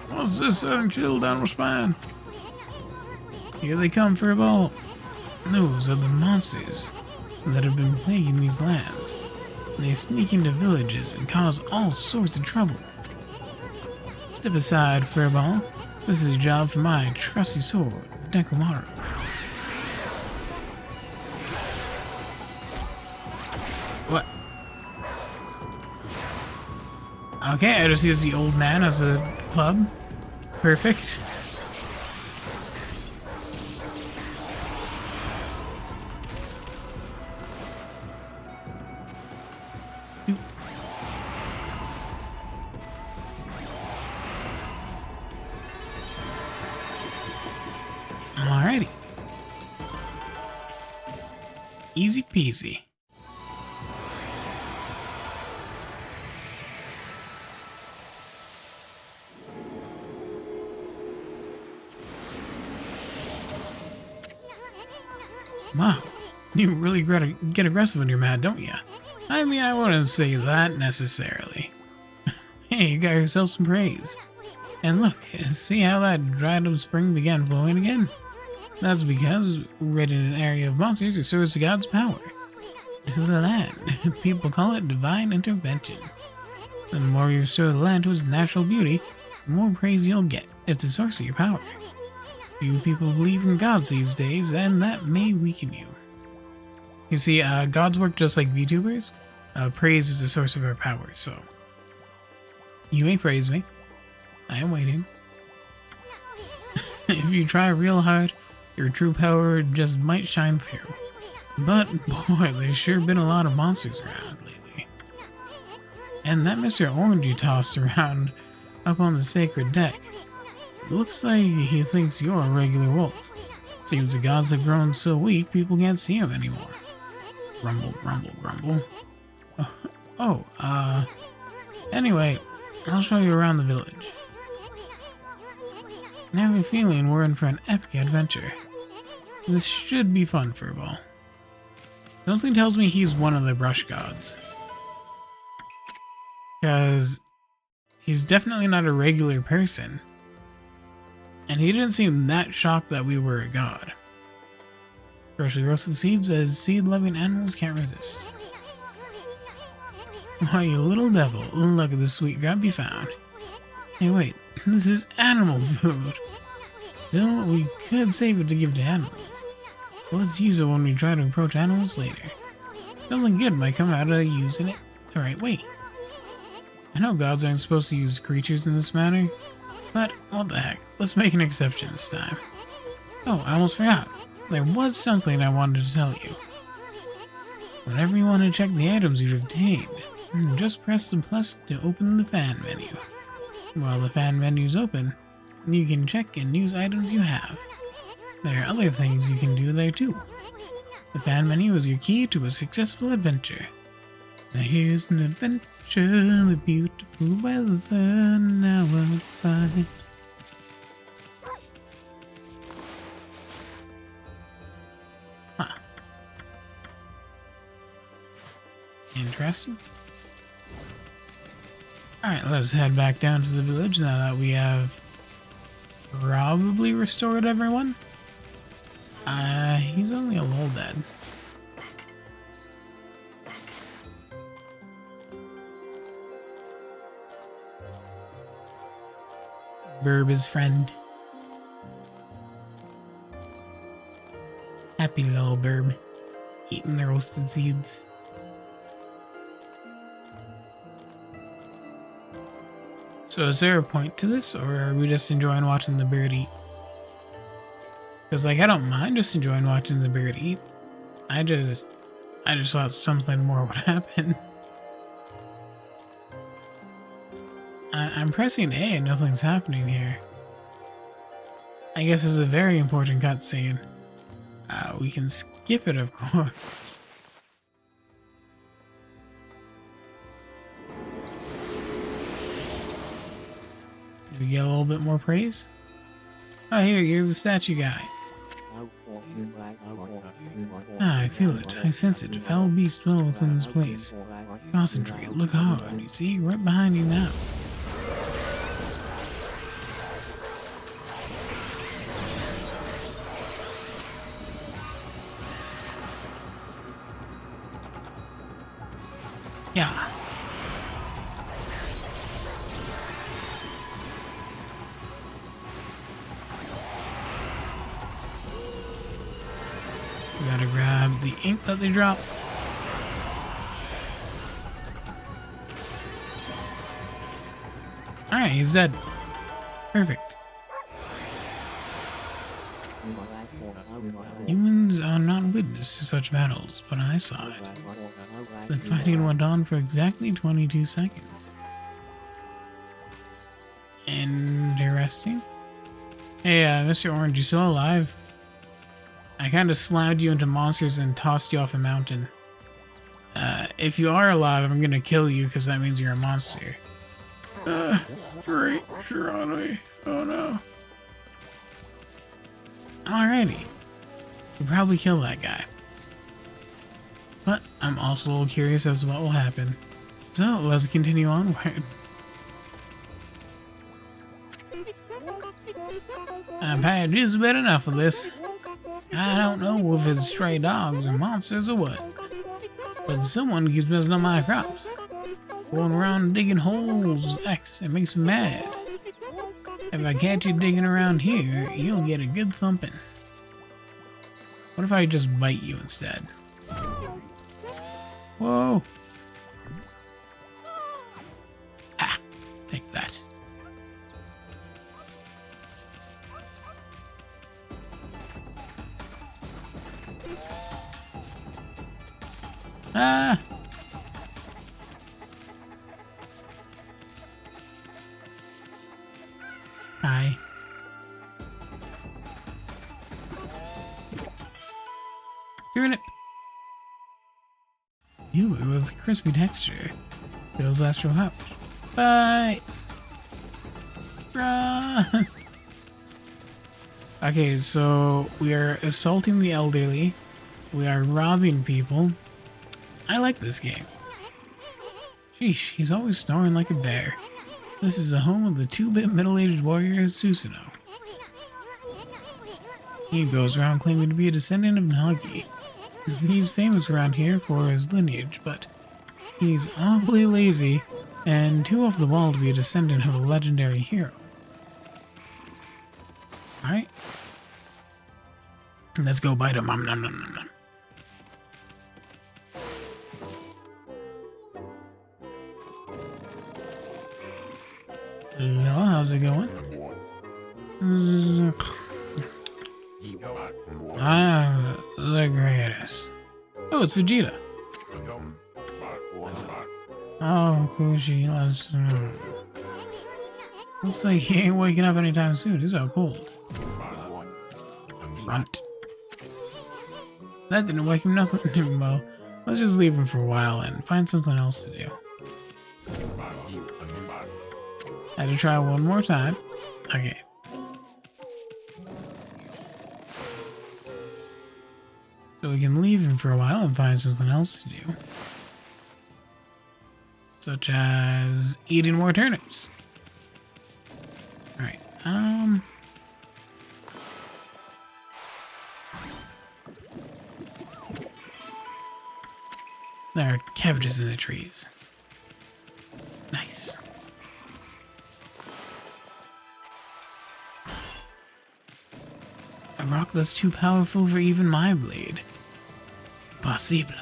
What's this sudden chill down my spine? Here they come for a ball. Those are the monsters that have been plaguing these lands. They sneak into villages and cause all sorts of trouble. Step aside, Furball. This is a job for my trusty sword, Dekomaru. What? Okay, I just use the old man as a club. Perfect. Alrighty. Easy peasy. Wow, you really get aggressive when you're mad, don't you? I mean, I wouldn't say that necessarily. Hey, you got yourself some praise. And look, see how that dried up spring began flowing again? That's because we're in an area of monsters who serves God's power. To the land, people call it divine intervention. The more you restore the land to its natural beauty, the more praise you'll get. It's a source of your power. Few people believe in gods these days, and that may weaken you. You see, gods work just like VTubers. Praise is the source of our power, so you may praise me. I am waiting. If you try real hard, your true power just might shine through. But boy, there's sure been a lot of monsters around lately. And that Mr. Orange you tossed around up on the sacred deck, looks like he thinks you're a regular wolf. Seems the gods have grown so weak people can't see him anymore. Grumble, grumble, grumble. Anyway, I'll show you around the village. I have a feeling we're in for an epic adventure. This should be fun for a ball. Something tells me he's one of the brush gods. Because he's definitely not a regular person. And he didn't seem that shocked that we were a god. Freshly roasted seeds as seed-loving animals can't resist. Why, you little devil, look at the sweet grub you found. Hey wait, this is animal food. Still, we could save it to give to animals. Let's use it when we try to approach animals later. Something good might come out of using it the right way. I know gods aren't supposed to use creatures in this manner, but what the heck, let's make an exception this time. Oh, I almost forgot. There was something I wanted to tell you. Whenever you want to check the items you've obtained, just press the plus to open the fan menu. While the fan menu is open, you can check and use items you have. There are other things you can do there too. The fan menu is your key to a successful adventure. Now here's an adventure, the beautiful weather now outside. Huh. Interesting. Alright, let's head back down to the village now that we have probably restored everyone. He's only a little dead. Burb his friend. Happy little Burb, eating the roasted seeds. So is there a point to this, or are we just enjoying watching the bird eat? Because, like, I don't mind just enjoying watching the bird eat. I just thought something more would happen. I'm pressing A and nothing's happening here. I guess it's a very important cutscene. We can skip it, of course. Did we get a little bit more praise? Oh, here, you're the statue guy. Ah, I feel it. I sense it. Foul beast dwell within this place. Concentrate. Look hard. You see? Right behind you now. Yeah. We gotta grab the ink that they drop. Alright, he's dead. Perfect. Humans are not witness to such battles, but I saw it. The fighting went on for exactly 22 seconds. Interesting. Hey, Mr. Orange, you still alive? I kind of slammed you into monsters and tossed you off a mountain. If you are alive, I'm gonna kill you because that means you're a monster. Great, you're on me. Oh no. Alrighty. You probably kill that guy. But I'm also a little curious as to what will happen. So, let's continue onward. I've had just about enough of this. I don't know if it's stray dogs or monsters or what, but someone keeps messing up my crops. Going around digging holes is X. It makes me mad. If I catch you digging around here, you'll get a good thumping. What if I just bite you instead? Whoa! Ah! Take that. Ah! Hi. Turnip. You with crispy texture. Feels astral pouch. Bye. Run. Okay, so we are assaulting the elderly. We are robbing people. I like this game. Sheesh, he's always snoring like a bear. This is the home of the 2-bit middle-aged warrior Susanoo. He goes around claiming to be a descendant of Nagi. He's famous around here for his lineage, but he's awfully lazy and too off the wall to be a descendant of a legendary hero. Alright. Let's go bite him. Nom, nom, nom, nom, nom. Hello, how's it going? Ah, the greatest. Oh, it's Vegeta. Oh, Kushi, let's... Looks like he ain't waking up anytime soon. He's out cold. Grunt. That didn't wake him nothing. Well, let's just leave him for a while and find something else to do. Had to try one more time. Okay. So we can leave him for a while and find something else to do. Such as eating more turnips. Alright, there are cabbages in the trees. Nice. A rock that's too powerful for even my blade. Possible.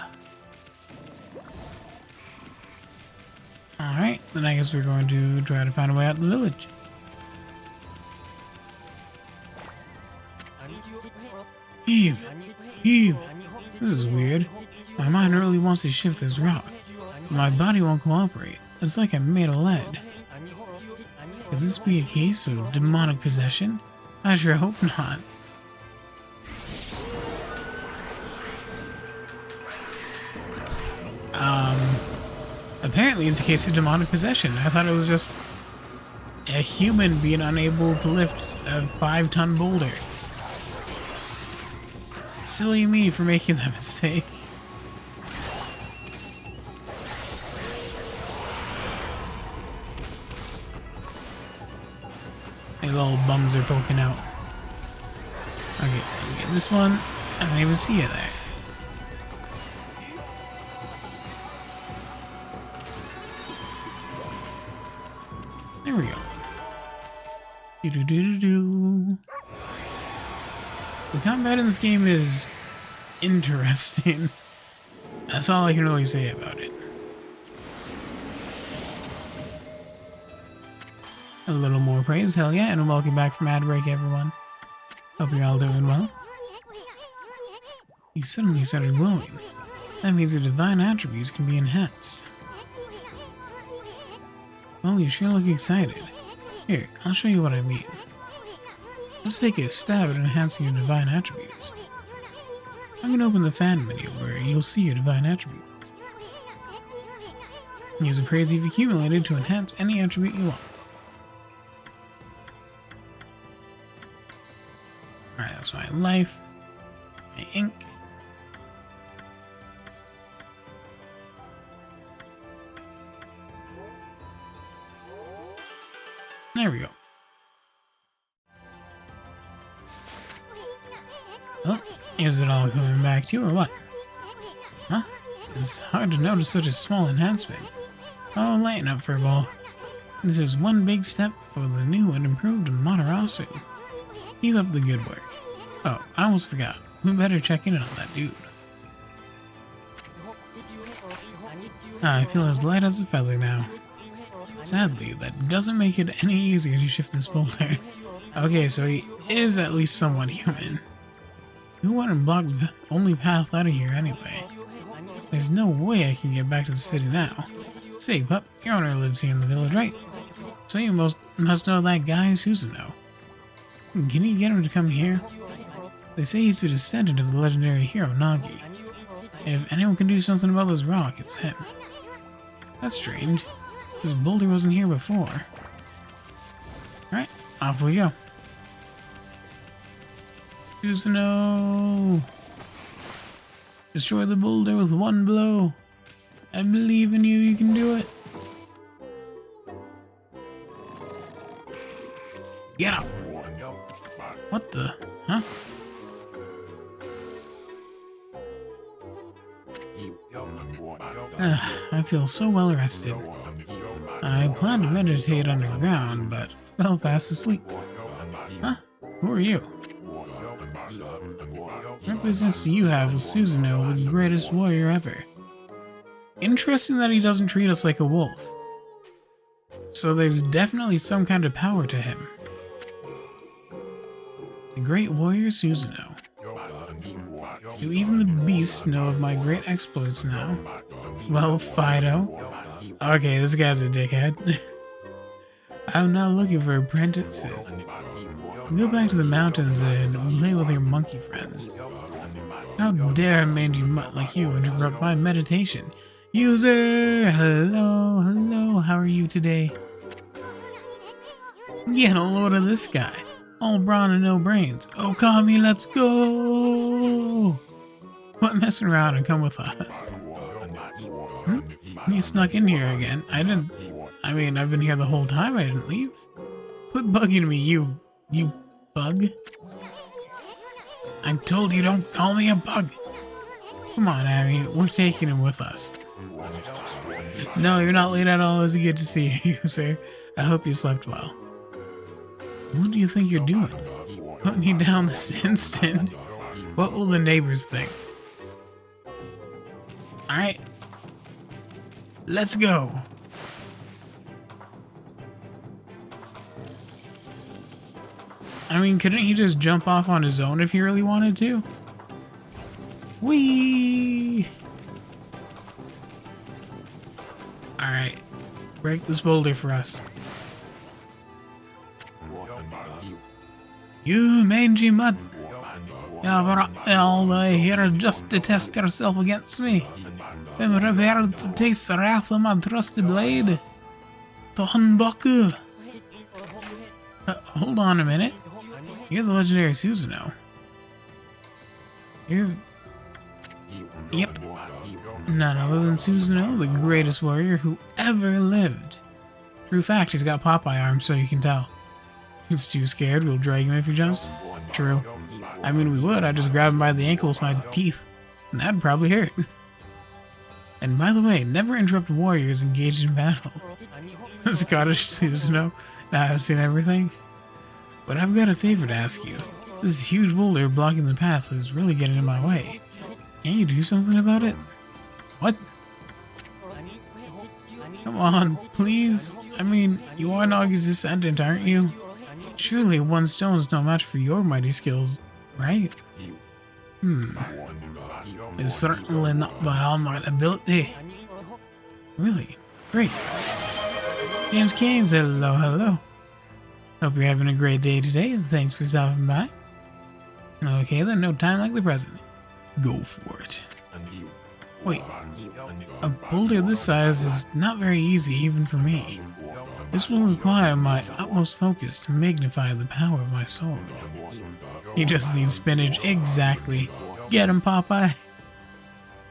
Alright, then I guess we're going to try to find a way out of the village. Heave! Heave! This is weird. My mind really wants to shift this rock, but my body won't cooperate. It's like I'm made of lead. Could this be a case of demonic possession? I sure hope not. Apparently it's a case of demonic possession. I thought it was just a human being unable to lift a 5-ton boulder. Silly me for making that mistake. These little bums are poking out. Okay, let's get this one. I don't even see it there. There we go. Do-do-do-do-do. The combat in this game is interesting. That's all I can really say about it. A little more praise, hell yeah, and welcome back from ad break, everyone. Hope you're all doing well. You suddenly started glowing. That means your divine attributes can be enhanced. Well, you sure look excited. Here, I'll show you what I mean. Let's take a stab at enhancing your divine attributes. I'm going to open the fan menu where you'll see your divine attribute. Use the praise you've accumulated to enhance any attribute you want. Alright, that's my life, my ink. There we go. Well, is it all coming back to you or what? Huh? It's hard to notice such a small enhancement. Oh, lighten up, Furball. This is one big step for the new and improved Matarasu. Keep up the good work. Oh, I almost forgot. We better check in on that dude. I feel as light as a feather now. Sadly, that doesn't make it any easier to shift this boulder. Okay, so he is at least somewhat human. Who went and blocked the only path out of here anyway? There's no way I can get back to the city now. Say, pup, your owner lives here in the village, right? So you must know that guy Susanoo. Can you get him to come here? They say he's a descendant of the legendary hero Nagi. If anyone can do something about this rock, it's him. That's strange. This boulder wasn't here before. Alright, off we go. Susanoo! Destroy the boulder with one blow. I believe in you, you can do it. Get up! What the? Huh? I feel so well rested. I planned to meditate underground, but fell fast asleep. Huh? Who are you? Represents you have with Susanoo, the greatest warrior ever. Interesting that he doesn't treat us like a wolf. So there's definitely some kind of power to him. The great warrior Susanoo. Do even the beasts know of my great exploits now? Well, Fido. Okay, this guy's a dickhead. I'm not looking for apprentices. Go back to the mountains and play with your monkey friends. How dare a mangy mutt like you interrupt my meditation? User! Hello, hello, how are you today? Get a load of this guy. All brawn and no brains. Okami, let's go! Quit messing around and come with us. Hmm? You snuck in here again. I mean, I've been here the whole time. I didn't leave. Quit bugging me, you bug. I told you don't call me a bug. Come on, Abby. We're taking him with us. No, you're not late at all. It was good to see you, sir. I hope you slept well. What do you think you're doing? Put me down this instant. What will the neighbors think? Alright. Let's go. I mean, couldn't he just jump off on his own if he really wanted to? Whee! Alright. Break this boulder for us. You mangy mutt! All here just to test yourself against me. I'm prepared to taste the wrath of my trusted blade. Tohanboku! Hold on a minute. You're the legendary Susanoo. You're... Yep. None other than Susanoo, the greatest warrior who ever lived. True fact, he's got Popeye arms, so you can tell. He's too scared, we'll drag him if he jumps. True. I mean, we would. I'd just grab him by the ankle with my teeth. And that'd probably hurt. And by the way, never interrupt warriors engaged in battle. Scottish Susanoo. Now I've seen everything. But I've got a favor to ask you. This huge boulder blocking the path is really getting in my way. Can't you do something about it? What? Come on, please. I mean, you are Noggy's descendant, aren't you? Surely one stone's no match for your mighty skills, right? It's certainly not by all my ability. Really? Great. James Keynes, hello, hello. Hope you're having a great day today, and thanks for stopping by. Okay then, no time like the present. Go for it. Wait, a boulder this size is not very easy even for me. This will require my utmost focus to magnify the power of my sword. He just needs spinach, exactly. Get him, Popeye.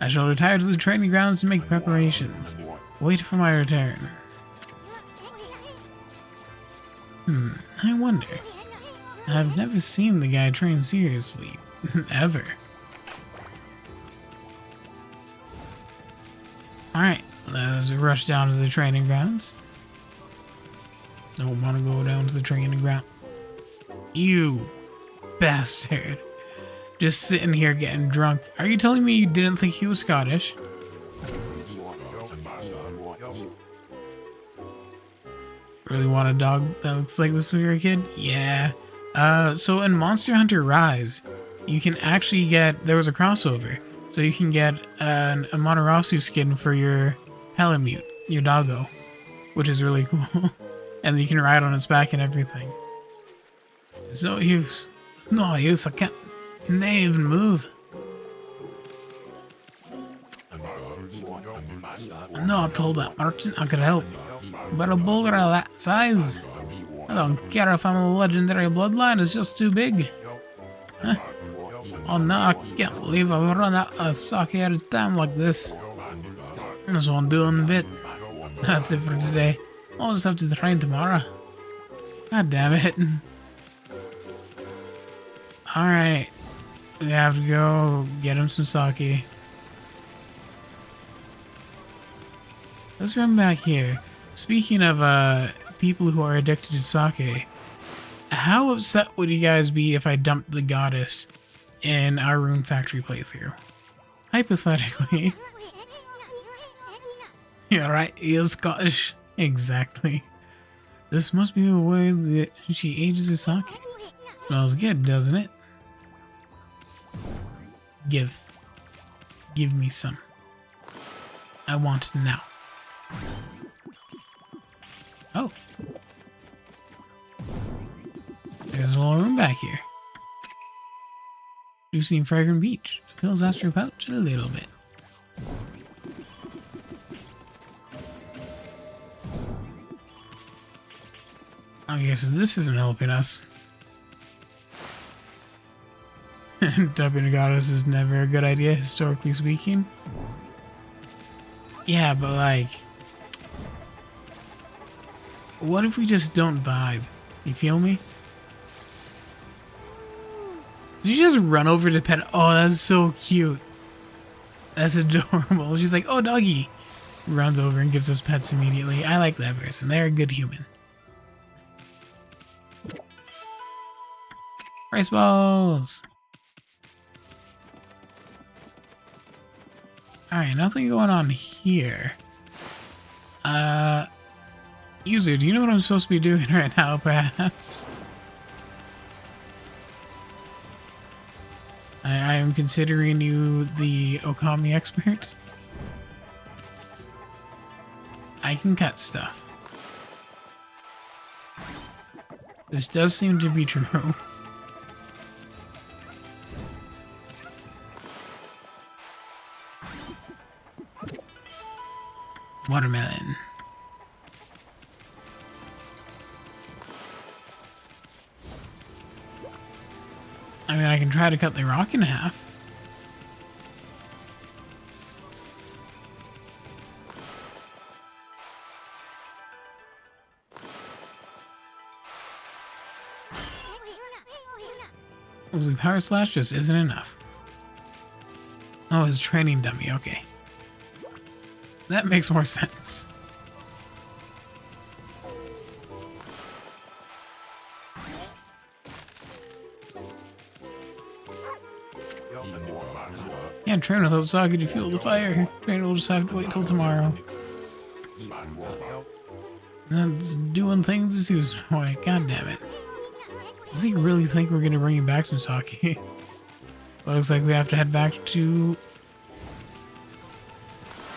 I shall retire to the training grounds to make preparations. Wait for my return. I wonder. I've never seen the guy train seriously. Ever. Alright, let's rush down to the training grounds. Don't want to go down to the training ground. You bastard. Just sitting here getting drunk. Are you telling me you didn't think he was Scottish? Really want a dog that looks like this when you're a kid? Yeah. So in Monster Hunter Rise, you can actually get, there was a crossover, so you can get a Monorosu skin for your Palamute, your doggo, which is really cool. And you can ride on its back and everything. It's no use. It's no use, I can't even move. No, I told that merchant I could help. But a boulder of that size? I don't care if I'm a legendary bloodline, it's just too big. Huh? Oh no, I can't believe I've run out of sake at a time like this. This won't do in a bit. That's it for today. I'll just have to train tomorrow. God damn it. Alright. We have to go get him some sake. Let's run back here. Speaking of people who are addicted to sake, how upset would you guys be if I dumped the goddess in our Rune Factory playthrough? Hypothetically. Yeah, right, he is Scottish. Exactly. This must be the way that she ages the sake. Smells good, doesn't it? Give me some. I want it now. Oh. There's a little room back here. Juicy and fragrant beach. Fills Astro Pouch a little bit. Okay, so this isn't helping us. Dumping a goddess is never a good idea, historically speaking. Yeah, but like... what if we just don't vibe? You feel me? Did you just run over to pet? Oh, that's so cute. That's adorable. She's like, oh, doggy. Runs over and gives us pets immediately. I like that person. They're a good human. Rice balls. Alright, nothing going on here. User, do you know what I'm supposed to be doing right now, perhaps? I am considering you the Okami expert. I can cut stuff. This does seem to be true. Watermelon. I mean, I can try to cut the rock in half. Wesley Power Slash just isn't enough. Oh, his training dummy, okay. That makes more sense. Can't train without Saki to fuel the fire. Train will just have to wait till tomorrow. That's doing things the Susan way. God damn it. Does he really think we're gonna bring him back some Saki? Well, looks like we have to head back to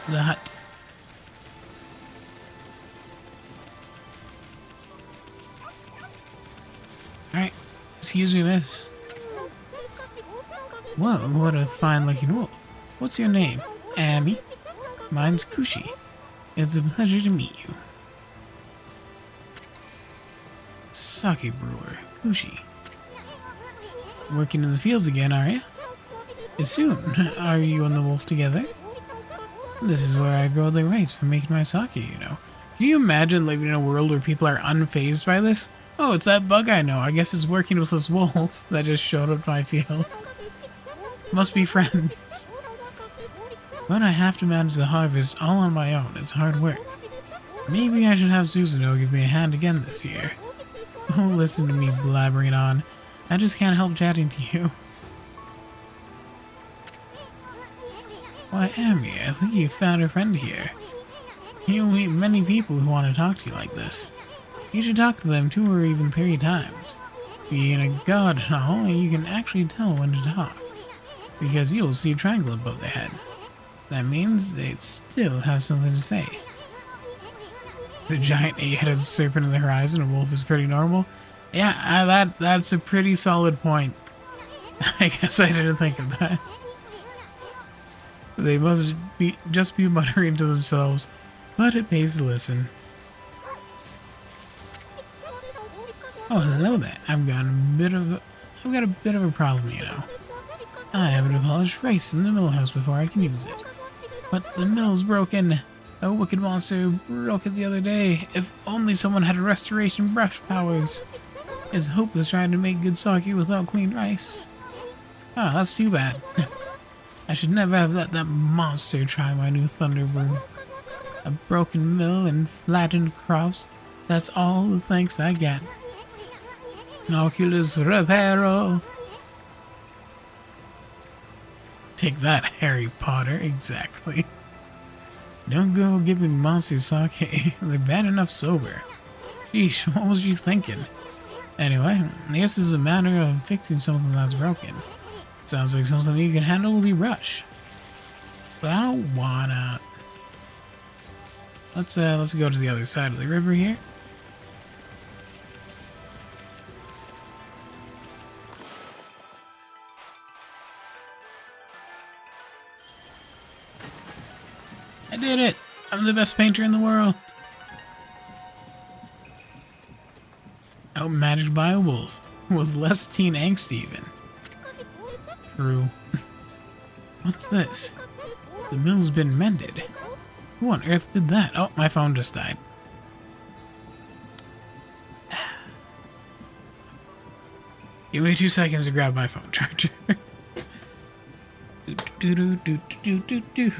the hut. Alright. Excuse me, miss. Whoa, what a fine-looking wolf. What's your name? Amy? Mine's Kushi. It's a pleasure to meet you. Sake brewer, Kushi. Working in the fields again, are you? Soon. Are you and the wolf together? This is where I grow the rice for making my sake, you know. Can you imagine living in a world where people are unfazed by this? Oh, it's that bug I know. I guess it's working with this wolf that just showed up to my field. Must be friends. But I have to manage the harvest all on my own. It's hard work. Maybe I should have Susanoo give me a hand again this year. Oh, listen to me blabbering on. I just can't help chatting to you. Why, Amy, I think you found a friend here. You'll meet many people who want to talk to you like this. You should talk to them 2 or even 3 times. Being a god and all, you can actually tell when to talk. Because you'll see a triangle above their head. That means they still have something to say. The giant 8-headed serpent in the horizon, a wolf is pretty normal. Yeah, that's a pretty solid point. I guess I didn't think of that. They must just be muttering to themselves, but it pays to listen. Oh, hello there. I've got a bit of a problem, you know. I have to polish rice in the mill house before I can use it. But the mill's broken. A wicked monster broke it the other day. If only someone had restoration brush powers. It's hopeless trying to make good sake without clean rice. Ah, that's too bad. I should never have let that monster try my new thunder brew. A broken mill and flattened crops. That's all the thanks I get. Oculus reparo. Take that, Harry Potter. Exactly. Don't go giving monsters sake. They're bad enough sober. Sheesh, what was you thinking? Anyway, I guess it's a matter of fixing something that's broken. Sounds like something you can handle with your brush. But I don't wanna. Let's go to the other side of the river here. I did it! I'm the best painter in the world. Outmatched by a wolf, with less teen angst even. True. What's this? The mill's been mended. Who on earth did that? Oh, my phone just died. Give me 2 seconds to grab my phone charger. Do.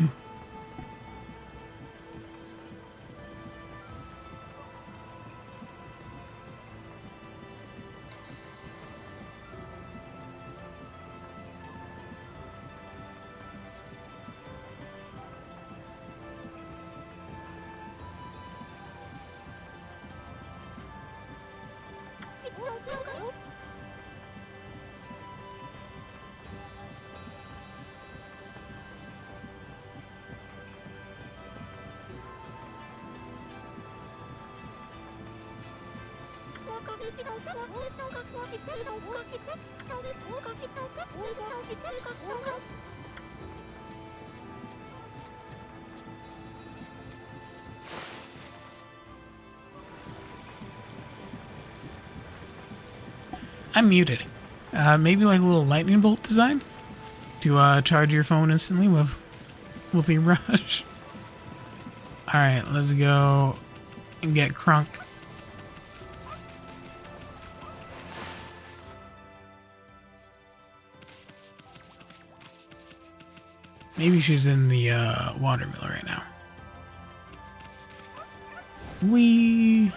I'm muted. Maybe like a little lightning bolt design to charge your phone instantly with the brush. All right, let's go and get Crunk. Maybe she's in the watermill right now. Whee!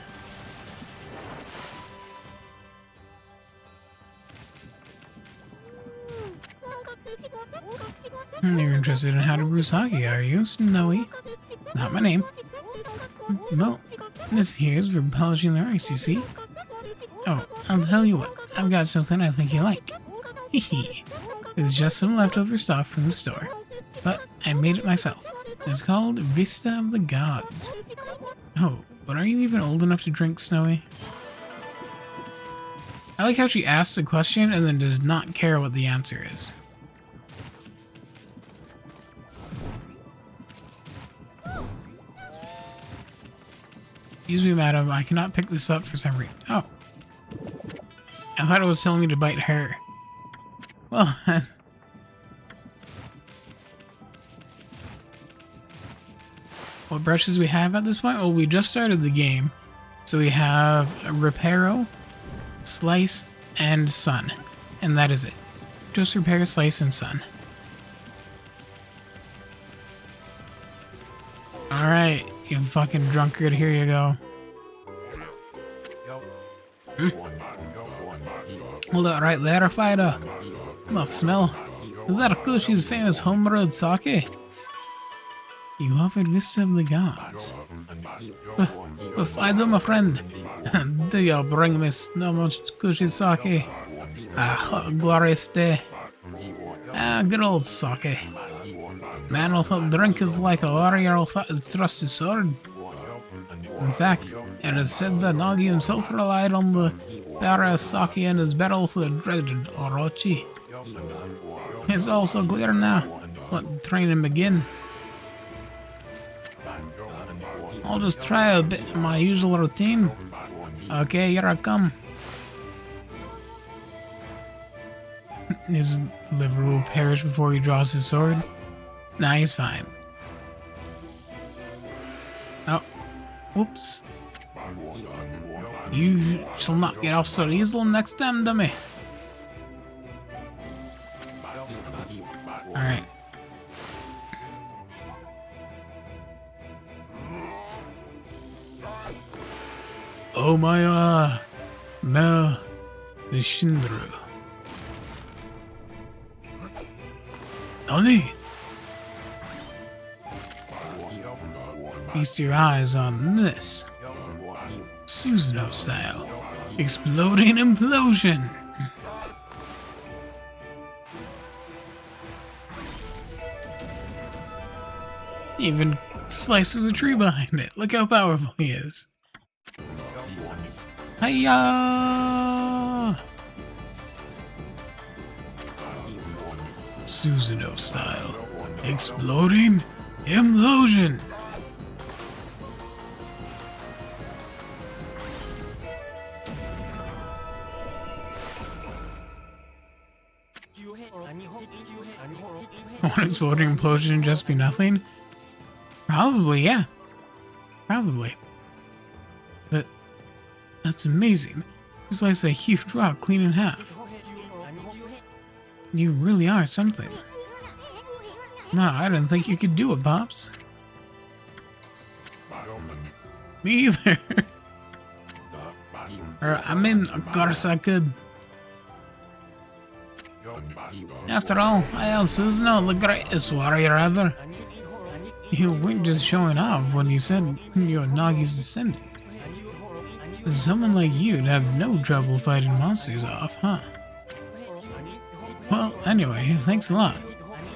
You're interested in how to brew sake, are you, Snowy? Not my name. Well, this here is for polishing the rice, you see? Oh, I'll tell you what. I've got something I think you like. Hehe. It's just some leftover stuff from the store. But I made it myself. It's called Vista of the Gods. Oh, but are you even old enough to drink, Snowy? I like how she asks a question and then does not care what the answer is. Excuse me, madam, I cannot pick this up for some reason. Oh. I thought it was telling me to bite her. Well, what brushes we have at this point? Well, we just started the game. So we have Reparo, Slice, and Sun. And that is it. Just Repair, Slice, and Sun. Alright, you fucking drunkard, here you go. Hold it right there, fighter. Come on, smell. Is that Akushi's famous home-brewed sake? You offered Vista of the Gods. Fido, my friend. Do you bring me so much Akushi's sake? Ah, glorious day. Ah, good old sake. Man without drink is like a warrior without his trusty sword. In fact, it is said that Nagi himself relied on the Bara sake in his battle with the dreaded Orochi. It's also clear now. Let training begin. I'll just try a bit of my usual routine. Okay, here I come. His liver will perish before he draws his sword. Nah, he's fine. Oh. Oops. You shall not get off so easily next time, dummy. Alright. Oh my no Nishindru. Nani? Feast your eyes on this. Susanoo style. Exploding implosion. Even slices the tree behind it. Look how powerful he is. Hiya! Susanoo style. Exploding implosion. Won't exploding implosion just be nothing? Probably, yeah. Probably. That's amazing. You slice a huge rock clean in half. You really are something. No, I didn't think you could do it, Pops. Me either. I mean, of course I could. After all, I am Susanoo, the greatest warrior ever. You weren't just showing off when you said you're Nagi's descendant. Someone like you'd have no trouble fighting monsters off, huh? Well, anyway, thanks a lot.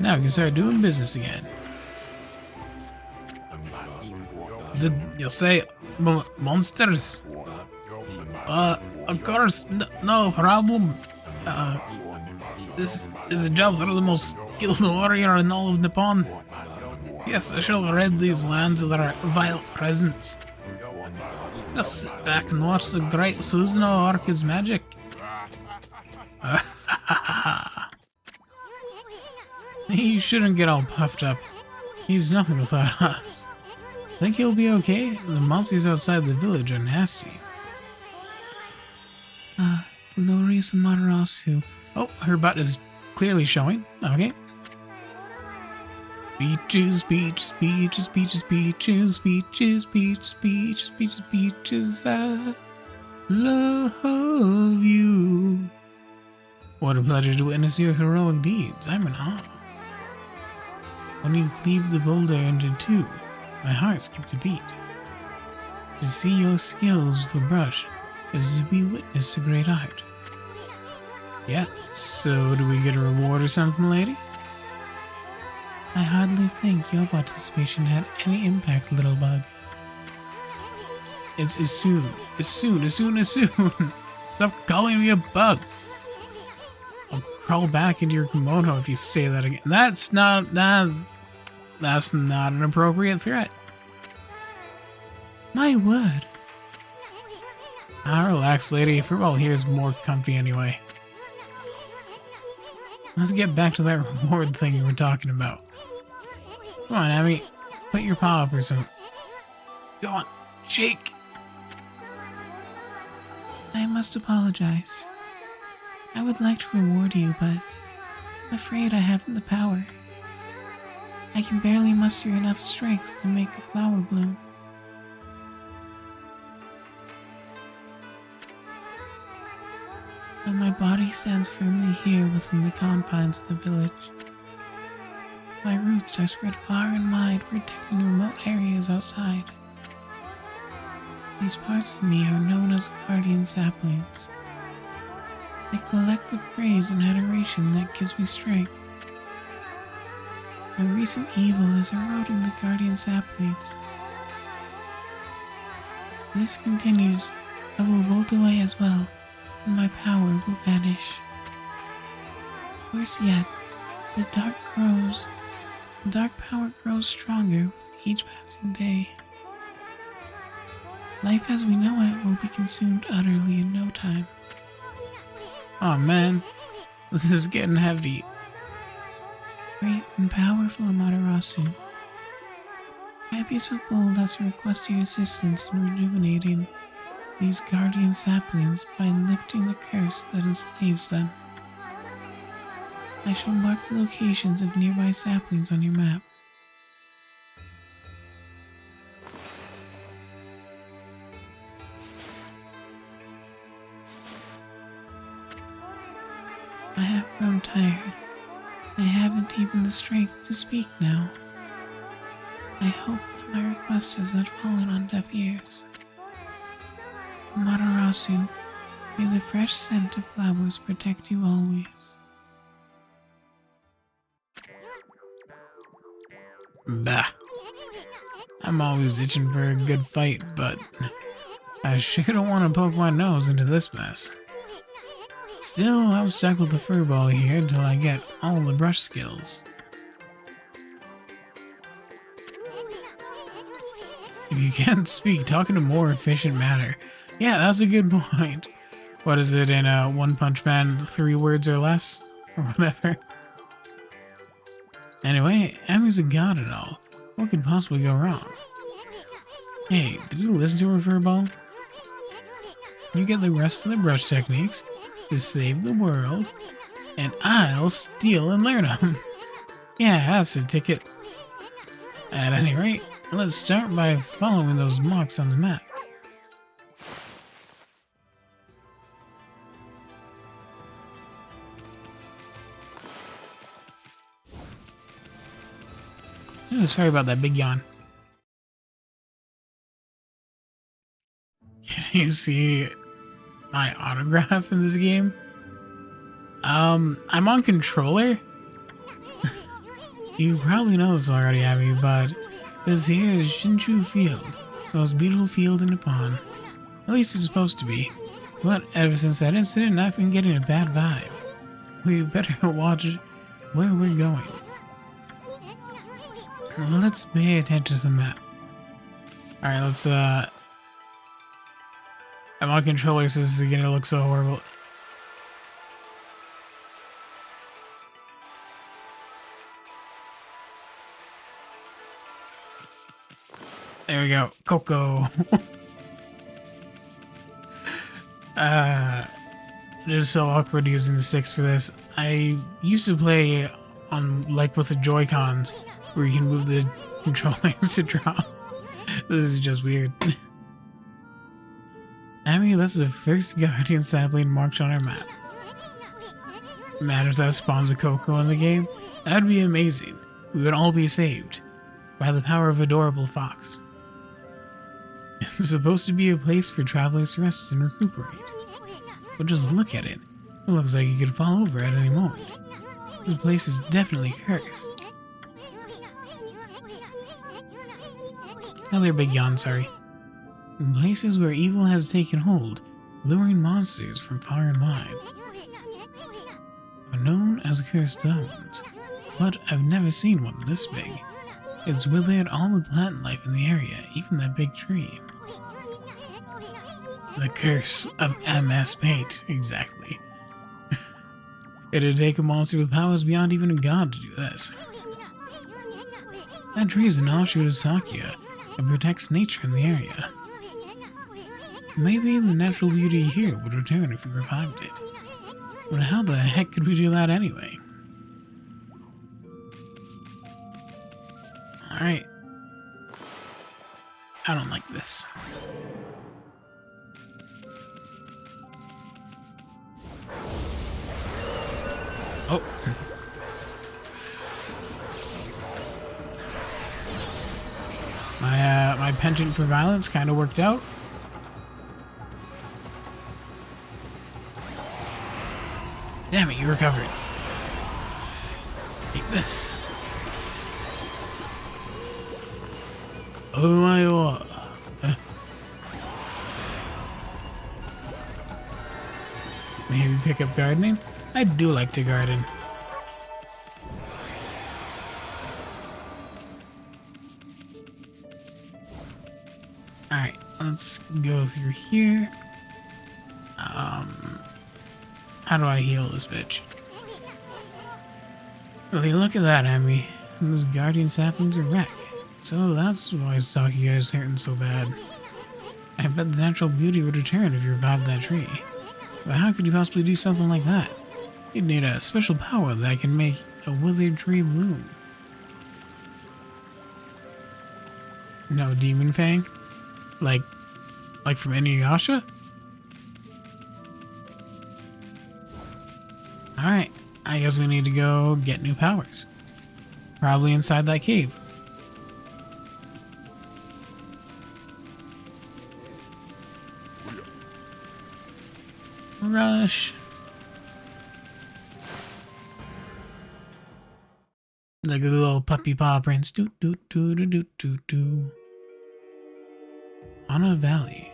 Now we can start doing business again. Did you say monsters? Of course, no problem. This is a job for the most skilled warrior in all of Nippon. Yes, I shall rid these lands of their vile presence. Just sit back and watch the great Susanoo work his magic. He shouldn't get all puffed up. He's nothing without us. Think he'll be okay? The monsters outside the village are nasty. Glorious Matarasu. Oh, her butt is clearly showing. Okay. Beaches, beaches, beaches, beaches, beaches, beaches, beaches, beaches, beaches, beaches, I love you. What a pleasure to witness your heroic deeds. I'm in awe. When you cleave the boulder into two, my heart skipped a beat. To see your skills with the brush is to be witness to great art. Yeah, so do we get a reward or something, lady? I hardly think your participation had any impact, little bug. It's as soon. Stop calling me a bug. I'll crawl back into your kimono if you say that again. That's not an appropriate threat. My word. Ah, relax, lady. Football here is more comfy anyway. Let's get back to that reward thing you were talking about. Come on, Abby. Put your paw up or something. Go on. Shake. I must apologize. I would like to reward you, but I'm afraid I haven't the power. I can barely muster enough strength to make a flower bloom. But my body stands firmly here within the confines of the village. My roots are spread far and wide, protecting remote areas outside. These parts of me are known as guardian saplings. They collect the praise and adoration that gives me strength. A recent evil is eroding the guardian saplings. If this continues, I will wilt away as well, and my power will vanish. Worse yet, the dark power grows stronger with each passing day. Life as we know it will be consumed utterly in no time. Oh man, this is getting heavy. Great and powerful Amaterasu, can I be so bold as to request your assistance in rejuvenating these guardian saplings by lifting the curse that enslaves them? I shall mark the locations of nearby saplings on your map. I have grown tired. I haven't even the strength to speak now. I hope that my request has not fallen on deaf ears. Amaterasu, may the fresh scent of flowers protect you always. Bah. I'm always itching for a good fight, but I sure don't want to poke my nose into this mess. Still, I'm stuck with the furball here until I get all the brush skills. If you can't speak, talk in a more efficient manner. Yeah, that's a good point. What is it in One Punch Man, 3 words or less? Or whatever. Anyway, Ami's a god and all. What could possibly go wrong? Hey, did you listen to her furball? You get the rest of the brush techniques to save the world, and I'll steal and learn them. Yeah, that's a ticket. At any rate, let's start by following those marks on the map. Oh, sorry about that big yawn. Can you see my autograph in this game? I'm on controller. You probably know this already, Abby, but this here is Shinshu Field, the most beautiful field in Nippon. At least it's supposed to be. But ever since that incident, I've been getting a bad vibe. We better watch where we're going. Let's pay attention to the map. Alright, let's I'm on controller, so this is gonna look so horrible. There we go. Coco. It is so awkward using the sticks for this. I used to play on, like, with the Joy-Cons, where you can move the controllers to drop. This is just weird. I mean, that's the first guardian sapling marked on our map. Matters that spawns a Coco in the game? That would be amazing. We would all be saved by the power of adorable fox. It's supposed to be a place for travelers to rest and recuperate. But just look at it. It looks like it could fall over at any moment. This place is definitely cursed. Another big yawn, sorry. In places where evil has taken hold, luring monsters from far and wide. Are known as cursed stones, but I've never seen one this big. It's withered all the plant life in the area, even that big tree. The curse of MS Paint, exactly. It'd take a monster with powers beyond even a god to do this. That tree is an offshoot of Sakya and protects nature in the area. Maybe the natural beauty here would return if we revived it. But how the heck could we do that anyway? Alright. I don't like this. Oh. My penchant for violence kind of worked out. Damn it, you recovered. Take this. Oh my god. Maybe pick up gardening? I do like to garden. Alright, let's go through here. How do I heal this bitch? Okay, look at that, Emmy. This guardian sapling's a wreck. So that's why Sakya is hurting so bad. I bet the natural beauty would return if you revived that tree. But how could you possibly do something like that? You'd need a special power that can make a withered tree bloom. No demon fang? Like from Inuyasha? Alright, I guess we need to go get new powers. Probably inside that cave. Rush. Look at the little puppy paw prints. Do do do do do do do. On a valley.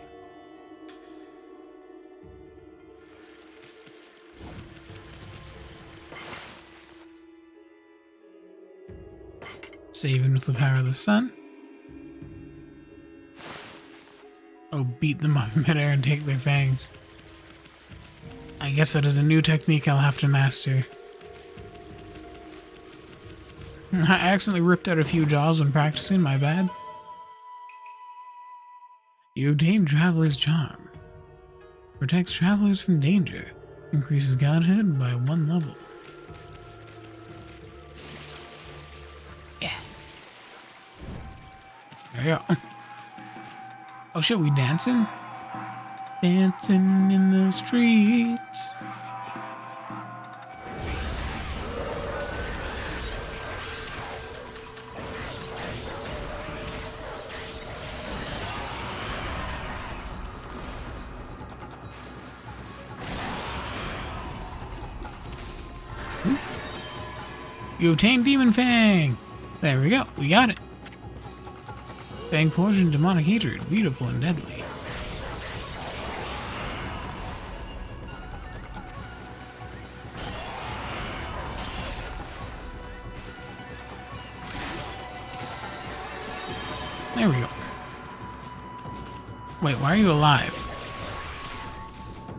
Saving with the power of the sun. Oh, beat them up in midair and take their fangs. I guess that is a new technique I'll have to master. I accidentally ripped out a few jaws when practicing, my bad. You obtain Traveler's Charm. Protects travelers from danger. Increases godhood by 1 level. Yeah. There you go. Oh shit, we dancing? Dancing in the streets. You obtain Demon Fang! There we go, we got it. Fang portion, demonic hatred, beautiful and deadly. There we go. Wait, why are you alive?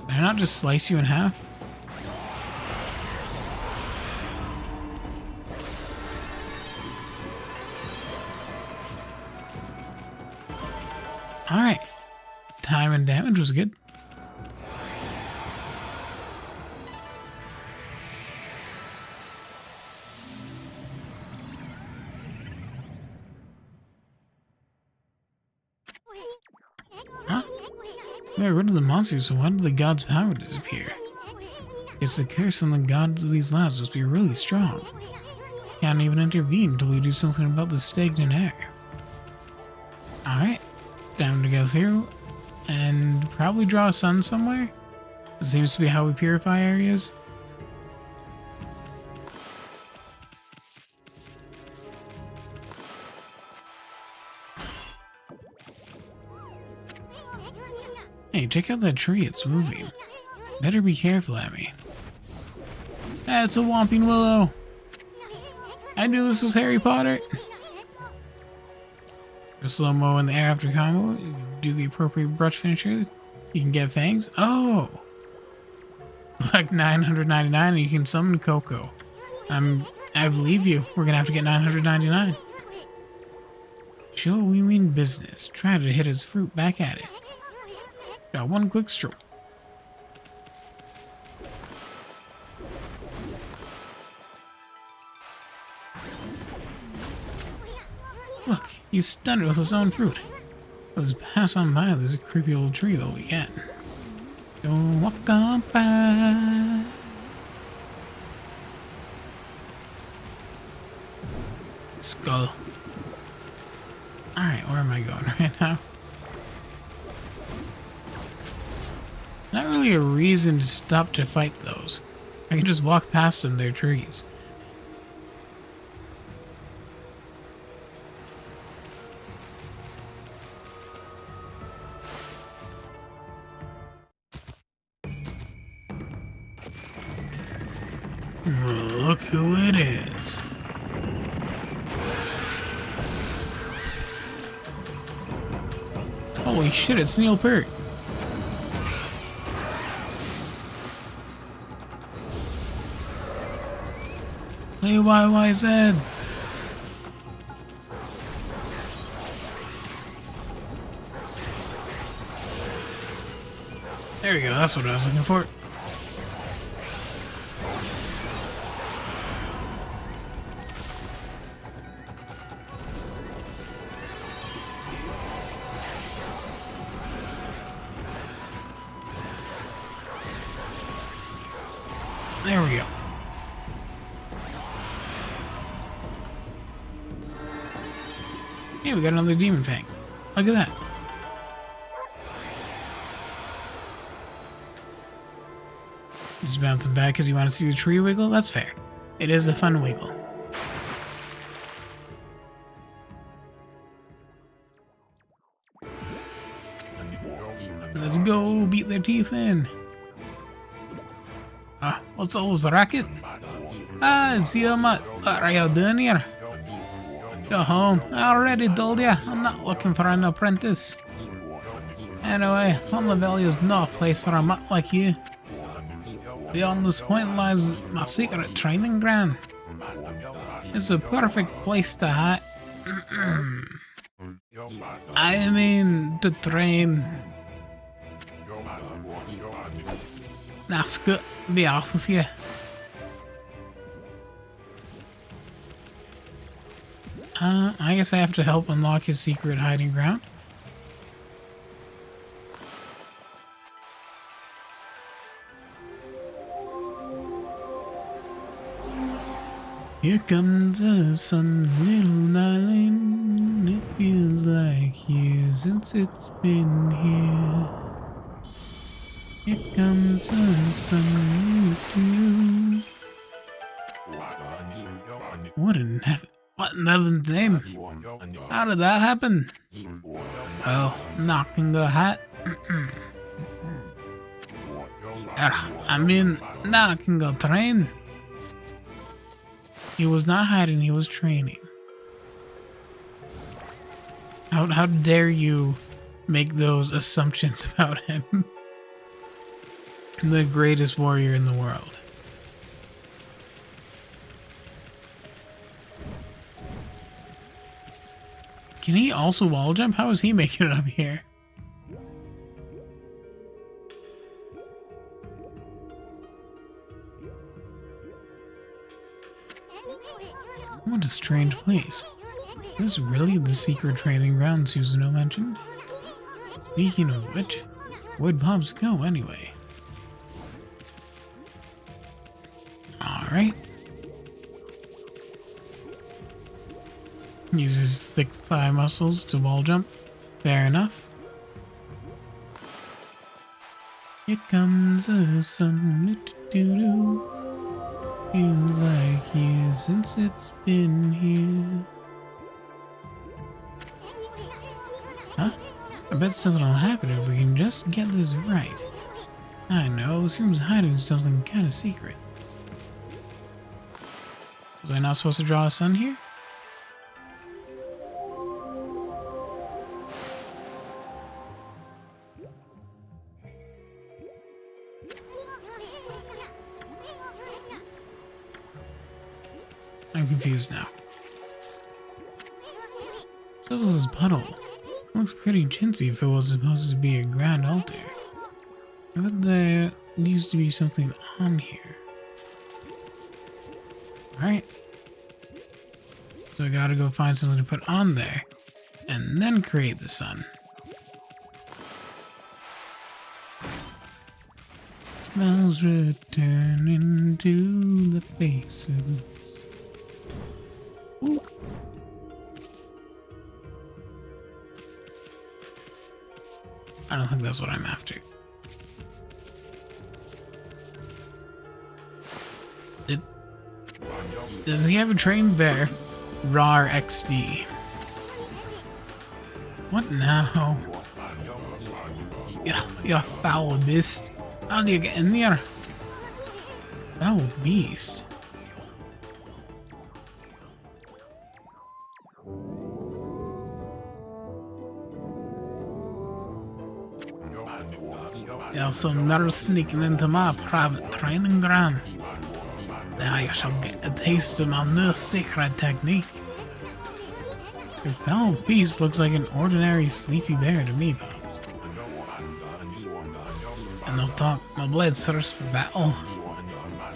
Did I not just slice you in half? Alright. Time and damage was good. We got rid of the monsters, so why did the god's power disappear? It's the curse on the gods of these labs must be really strong. Can't even intervene until we do something about the stagnant air. Alright, time to go through and probably draw a sun somewhere. It seems to be how we purify areas. Hey, check out that tree, it's moving. Better be careful, Abby. That's a whomping willow. I knew this was Harry Potter. For slow-mo in the air after combo, do the appropriate brush finisher, you can get fangs. Oh! Like 999 and you can summon Coco. I believe you. We're gonna have to get 999. Sure, we mean business. Try to hit his fruit back at it. Got one quick stroke. Look, he's stunned with his own fruit. Let's pass on by this creepy old tree while we can. Don't walk on by. Skull. Alright, where am I going right now? Not really a reason to stop to fight those. I can just walk past them, they're trees. Look who it is. Holy shit, it's Neil Peart. Hey, YYZ. There we go, that's what I was looking for. There we go. Hey, we got another demon fang. Look at that. Just bouncing back because you want to see the tree wiggle? That's fair. It is a fun wiggle. Let's go beat their teeth in. What's all this racket? It's you, Matt. What are you doing here? Go home. I already told you, I'm not looking for an apprentice. Anyway, Plum Valley is no place for a mutt like you. Beyond this point lies my secret training ground. It's a perfect place to hide. I mean, to train. That's good. Be off with you. I guess I have to help unlock his secret hiding ground. Here comes the sun, little darling. It feels like years since it's been here. Here comes the sun with you. What in heaven's name? How did that happen? Well, knocking the hat. I mean, knocking the train. He was not hiding, he was training. How dare you make those assumptions about him? The greatest warrior in the world. Can he also wall jump? How is he making it up here? What a strange place. Is this really the secret training ground Susanoo mentioned? Speaking of which, Where'd Pops go anyway? Alright. Uses thick thigh muscles to wall jump. Fair enough. Here comes the sun. Do-do-do. Feels like years since it's been here. Huh? I bet something will happen if we can just get this right. I know, this room's hiding something kind of secret. Was I not supposed to draw a sun here? I'm confused now. So was this puddle? It looks pretty chintzy if it was supposed to be a grand altar. I bet there needs to be something on here. Alright. So I gotta go find something to put on there, and then create the sun. Smells returning to the faces. Ooh. I don't think that's what I'm after. Does he have a trained bear? RAR XD. What now? You foul beast. How do you get in there? Foul beast. You're so never sneaking into my private training ground. Now you shall get a taste of my new secret technique. Your foul beast looks like an ordinary sleepy bear to me, Pops. And no talk, my blade thirsts for battle.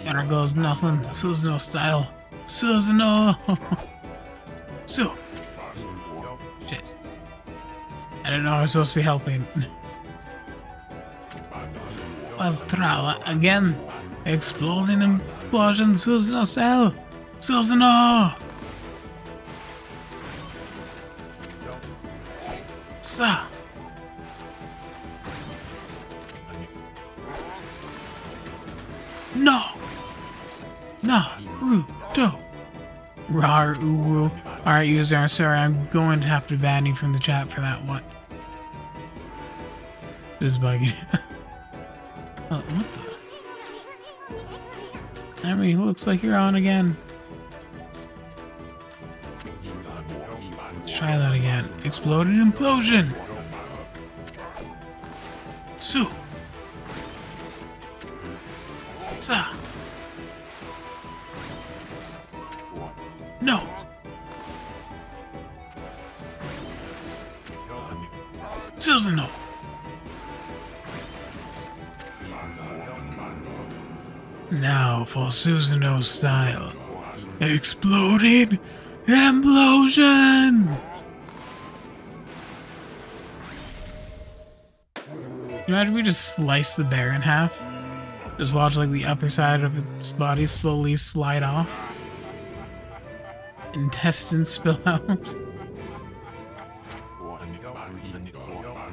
There goes nothing, Susanoo style. Susanoo! Sue! Shit. I didn't know I was supposed to be helping. Let's try that again. Exploding implosion, Susanoo cell! Susanoo! Sa! No! Naruto! Rar uwu. Alright, user, I'm sorry, I'm going to have to ban you from the chat for that one. This is bugging. What the? I mean, looks like you're on again. Let's try that again. Exploded implosion! Su! Sa! No! Susanoo! Now for Susanoo style. Exploded implosion! Imagine we just slice the bear in half. Just watch like the upper side of its body slowly slide off. Intestines spill out.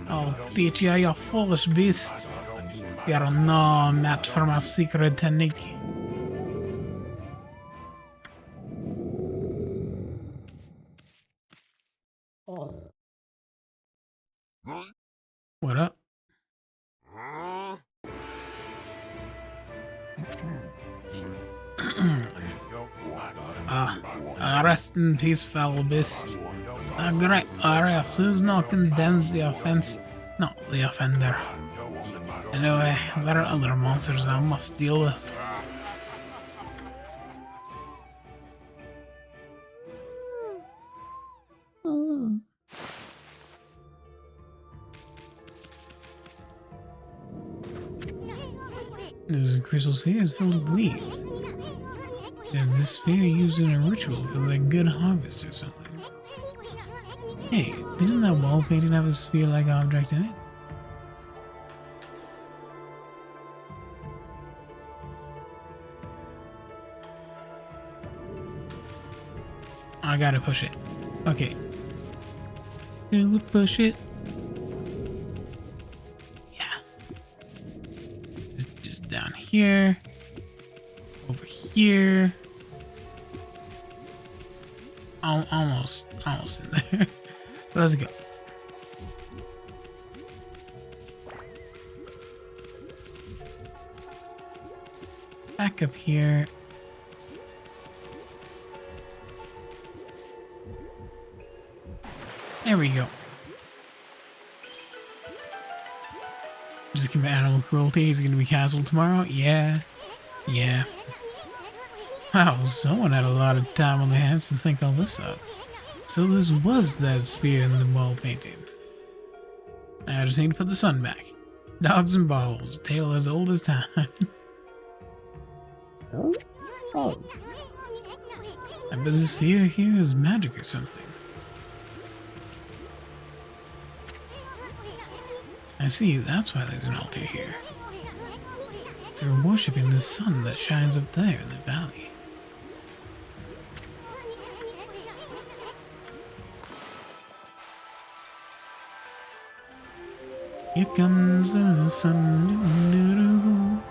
Oh, teach you, you foolish beast. You're no match for my secret technique. What up? Rest in peace, fellow beast. Great, Susanoo condemns the offense, not the offender. Anyway, there are other monsters I must deal with. This crystal sphere is filled with leaves. Is this sphere used in a ritual for the good harvest or something? Hey, didn't that wall painting have a sphere-like object in it? I gotta push it. Okay. Do we push it? Yeah. Just down here. Over here. Almost in there. Let's go. Back up here. There we go. Just commit animal cruelty. He's gonna be castled tomorrow. Yeah. Wow, someone had a lot of time on their hands to think all this up. So this was that sphere in the wall painting. I just need to put the sun back. Dogs and balls, tale as old as time. I bet the sphere here is magic or something. I see, that's why there's an altar here. They're worshipping the sun that shines up there in the valley. Here comes the sun.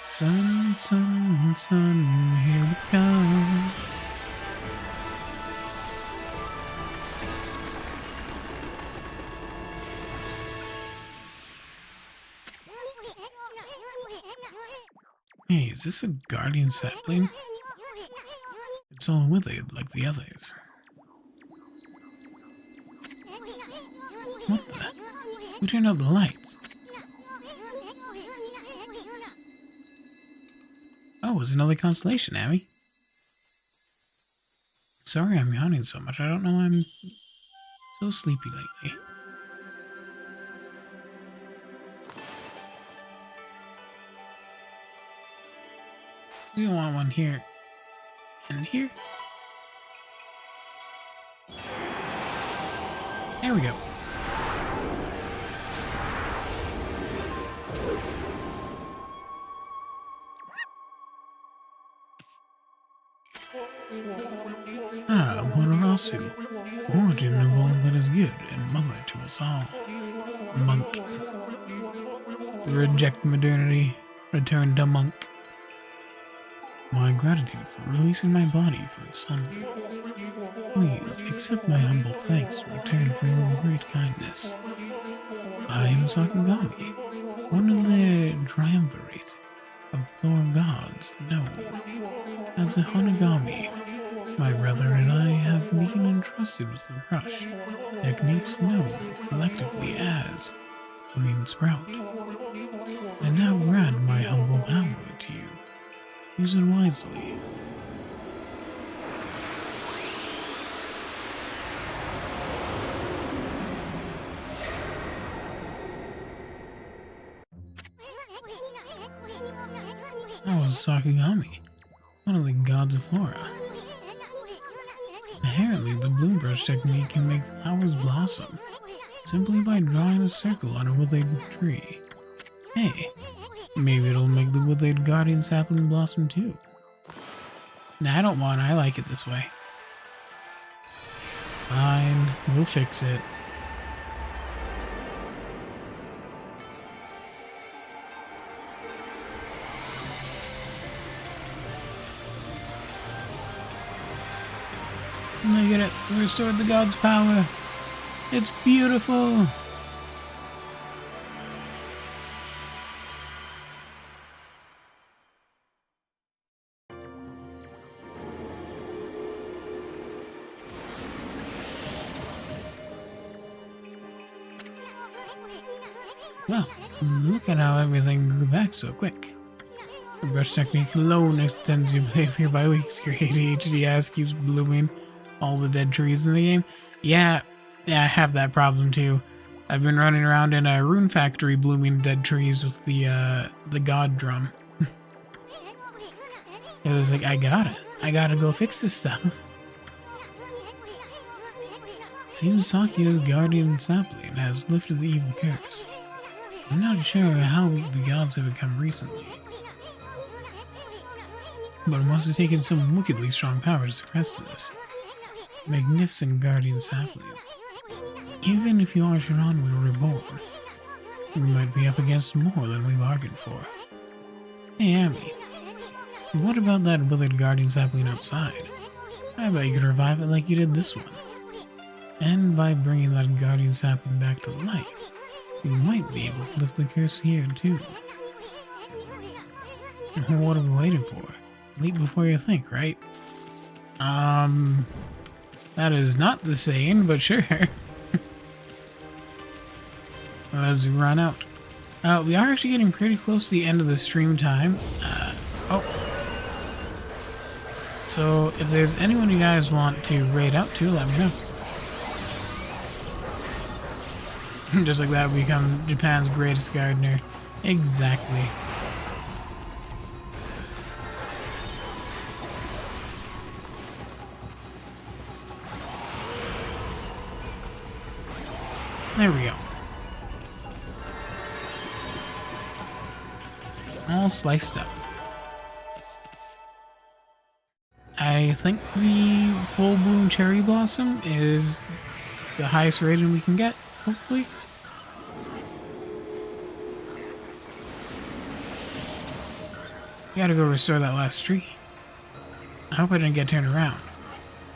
Sun, sun, sun, here we come. Hey, is this a guardian sapling? It's all withered like the others. What the? Who turned out the lights? Oh, it's another constellation, Abby. Sorry I'm yawning so much. I don't know why I'm so sleepy lately. We want one here. And here. There we go. Ah, Wanarasu, origin of all that is good and mother to us all. Monk. Reject modernity, return to monk. My gratitude for releasing my body for its son. Please accept my humble thanks in return for your great kindness. I am Sakagami, one of the triumvirate of four gods known as the Hanagami. My brother and I have been entrusted with the brush, techniques known collectively as Green Sprout. I now grant my humble power to you. Use it wisely. That was Sakagami, one of the gods of flora. Inherently, the bloom brush technique can make flowers blossom, simply by drawing a circle on a withered tree. Hey, maybe it'll make the withered guardian sapling blossom too. Nah, I don't want it. I like it this way. Fine, we'll fix it. Look at it. We restored the god's power. It's beautiful. Well, look at how everything grew back so quick. The brush technique alone extends your playthrough by weeks. Your ADHD ass keeps blooming all the dead trees in the game. Yeah, I have that problem too. I've been running around in a rune factory blooming dead trees with the god drum. It was like, I gotta go fix this stuff. Seems Sakia's guardian sapling has lifted the evil curse. I'm not sure how weak the gods have become recently, but it must have taken some wickedly strong power to suppress this. Magnificent guardian sapling. Even if you are Shiranui reborn, we might be up against more than we bargained for. Hey, Amy, what about that withered guardian sapling outside? I bet you could revive it like you did this one. And by bringing that guardian sapling back to life, you might be able to lift the curse here too. What are we waiting for? Leap before you think, right? That is not the saying, but sure. As we run out. We are actually getting pretty close to the end of the stream time. So if there's anyone you guys want to raid out to, let me know. Just like that, we become Japan's greatest gardener. Exactly. There we go. All sliced up. I think the full bloom cherry blossom is the highest rating we can get, hopefully. Gotta go restore that last tree. I hope I didn't get turned around.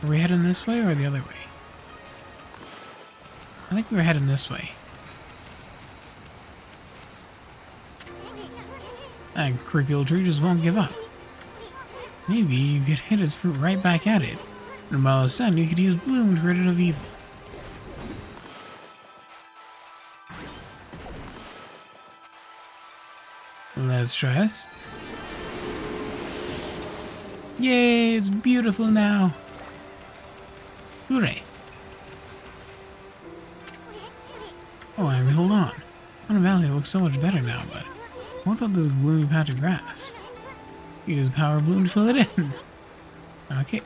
Are we heading this way or the other way? I think we were heading this way. That creepy old tree just won't give up. Maybe you could hit its fruit right back at it, and while it's done, you could use bloom to rid it of evil. Let's try this. Yay, it's beautiful now. Hooray. Oh, I mean, hold on. Mountain Valley looks so much better now, but what about this gloomy patch of grass? Use power bloom to fill it in. Okay.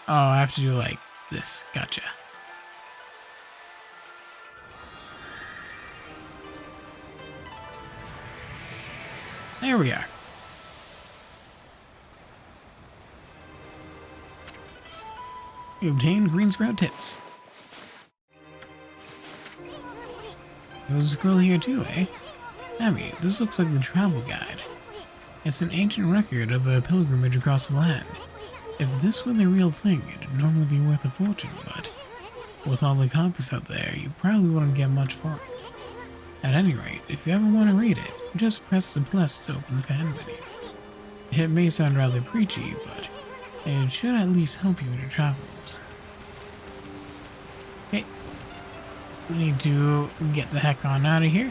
Oh, I have to do like this. Gotcha. There we are. You obtained green sprout tips. There's a scroll here too, eh? Abby, this looks like the travel guide. It's an ancient record of a pilgrimage across the land. If this were the real thing, it'd normally be worth a fortune, but with all the copies out there, you probably wouldn't get much for it. At any rate, if you ever want to read it, just press the plus to open the fan menu. It may sound rather preachy, but it should at least help you in your travels. Okay. We need to get the heck on out of here.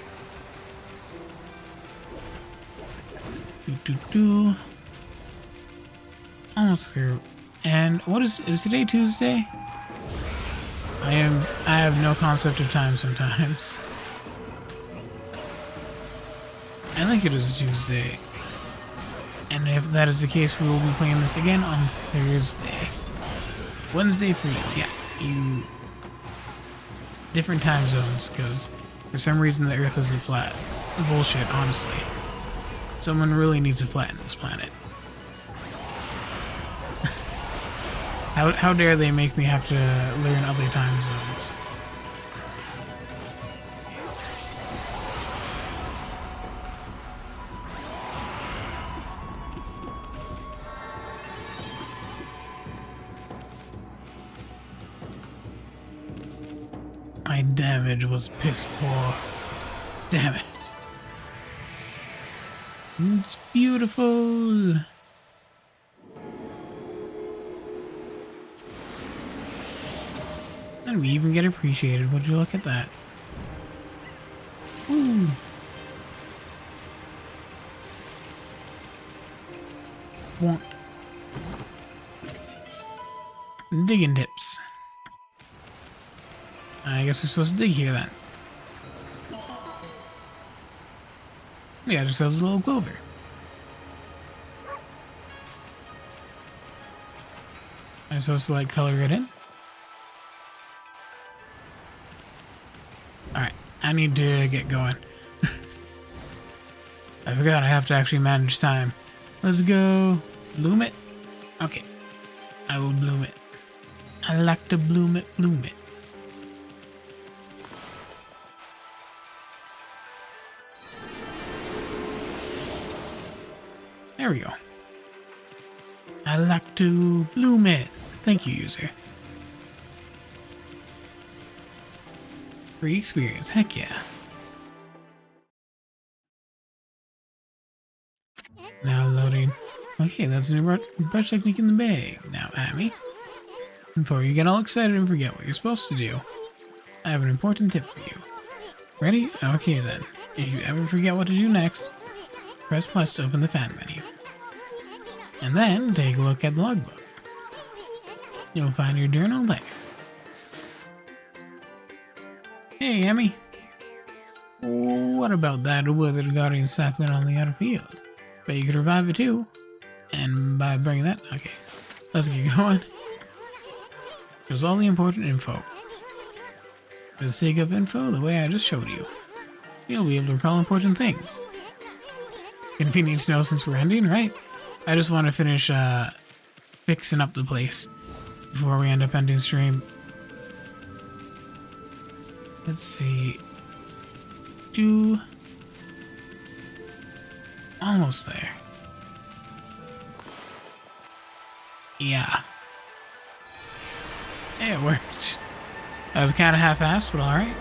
Almost through. And what is today Tuesday? I have no concept of time sometimes. I think it is Tuesday. And if that is the case, we will be playing this again on Thursday. Wednesday for you, yeah. You different time zones, because for some reason the Earth isn't flat. Bullshit, honestly. Someone really needs to flatten this planet. How dare they make me have to learn other time zones? My damage was piss poor. Damn it. It's beautiful. And we even get appreciated. Would you look at that? Ooh. Wonk. Digging tips. I guess we're supposed to dig here then. We got ourselves a little clover. Am I supposed to like color it in? Alright, I need to get going. I forgot I have to actually manage time. Let's go bloom it. Okay, I will bloom it. I like to bloom it, bloom it. There we go. I like to bloom it. Thank you, user. Free experience, heck yeah. Now loading. Okay, that's a new brush technique in the bag. Now, Amy, before you get all excited and forget what you're supposed to do, I have an important tip for you. Ready? Okay then. If you ever forget what to do next, press plus to open the fan menu. And then take a look at the logbook. You'll find your journal there. Hey, Emmy. What about that withered guardian sapling on the outer field? Bet you could revive it too. And by bringing that, okay, let's get going. Here's all the important info. Just take up info the way I just showed you. You'll be able to recall important things. Convenient to know since we're ending, right? I just want to finish fixing up the place before we end up ending stream. Let's see. Almost there. Yeah. Hey, it worked. That was kind of half-assed, but alright.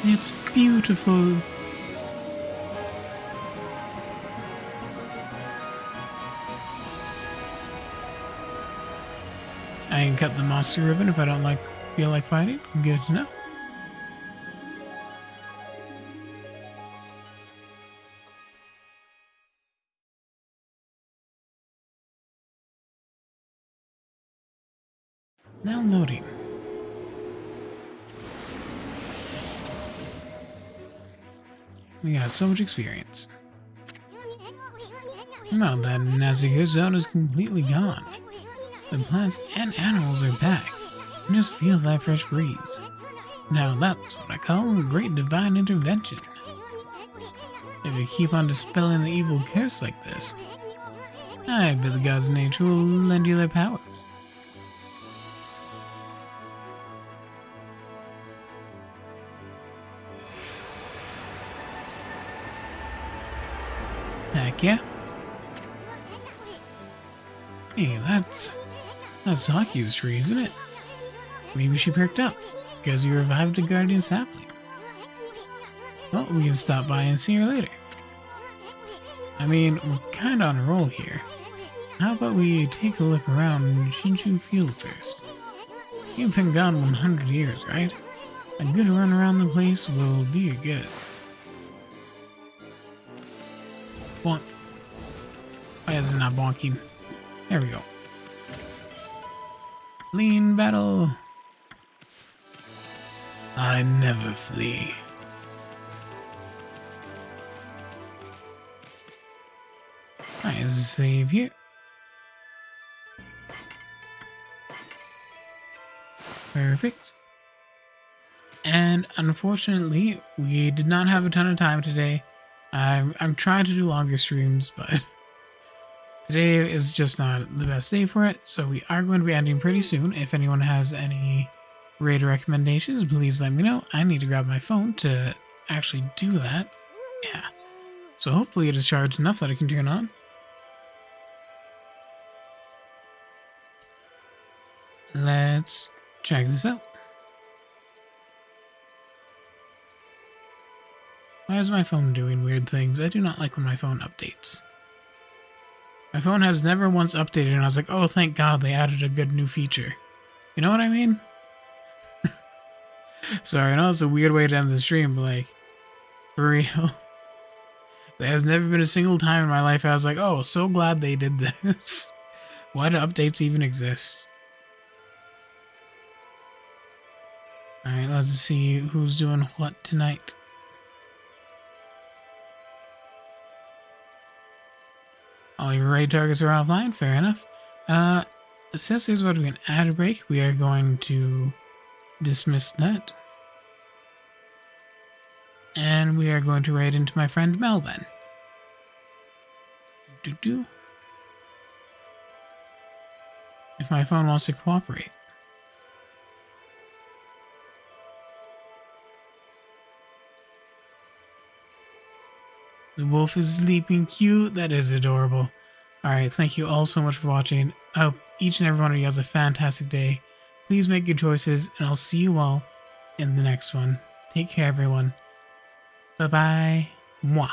It's beautiful. I can cut the mossy ribbon if I don't feel like fighting. Good to know. Now loading. We got so much experience. Now that Nazika zone is completely gone. The plants and animals are back. Just feel that fresh breeze. Now that's what I call a great divine intervention. If you keep on dispelling the evil curse like this, I bet the gods of nature will lend you their powers. Heck yeah. Hey, that's Saki's tree, isn't it? Maybe she perked up, because you revived the guardian sapling. Well, we can stop by and see her later. I mean, we're kinda on a roll here. How about we take a look around Shinshu Field first? You've been gone 100 years, right? A good run around the place will do you good. Bonk. Why is it not bonking? There we go. Lean battle. I never flee. Alright, let's save here. Perfect. And unfortunately, we did not have a ton of time today. I'm trying to do longer streams, but today is just not the best day for it, so we are going to be ending pretty soon. If anyone has any raid recommendations, please let me know. I need to grab my phone to actually do that. Yeah. So hopefully it is charged enough that I can turn on. Let's check this out. Why is my phone doing weird things? I do not like when my phone updates. My phone has never once updated and I was like, oh, thank God they added a good new feature. You know what I mean? Sorry, I know it's a weird way to end the stream, but like, for real. There has never been a single time in my life I was like, oh, so glad they did this. Why do updates even exist? Alright, let's see who's doing what tonight. All your raid targets are offline, fair enough. It says there's about to be an ad break. We are going to dismiss that. And we are going to raid into my friend Mel then. If my phone wants to cooperate. The wolf is sleeping cute. That is adorable. Alright, thank you all so much for watching. I hope each and every one of you has a fantastic day. Please make good choices, and I'll see you all in the next one. Take care, everyone. Bye-bye. Mwah.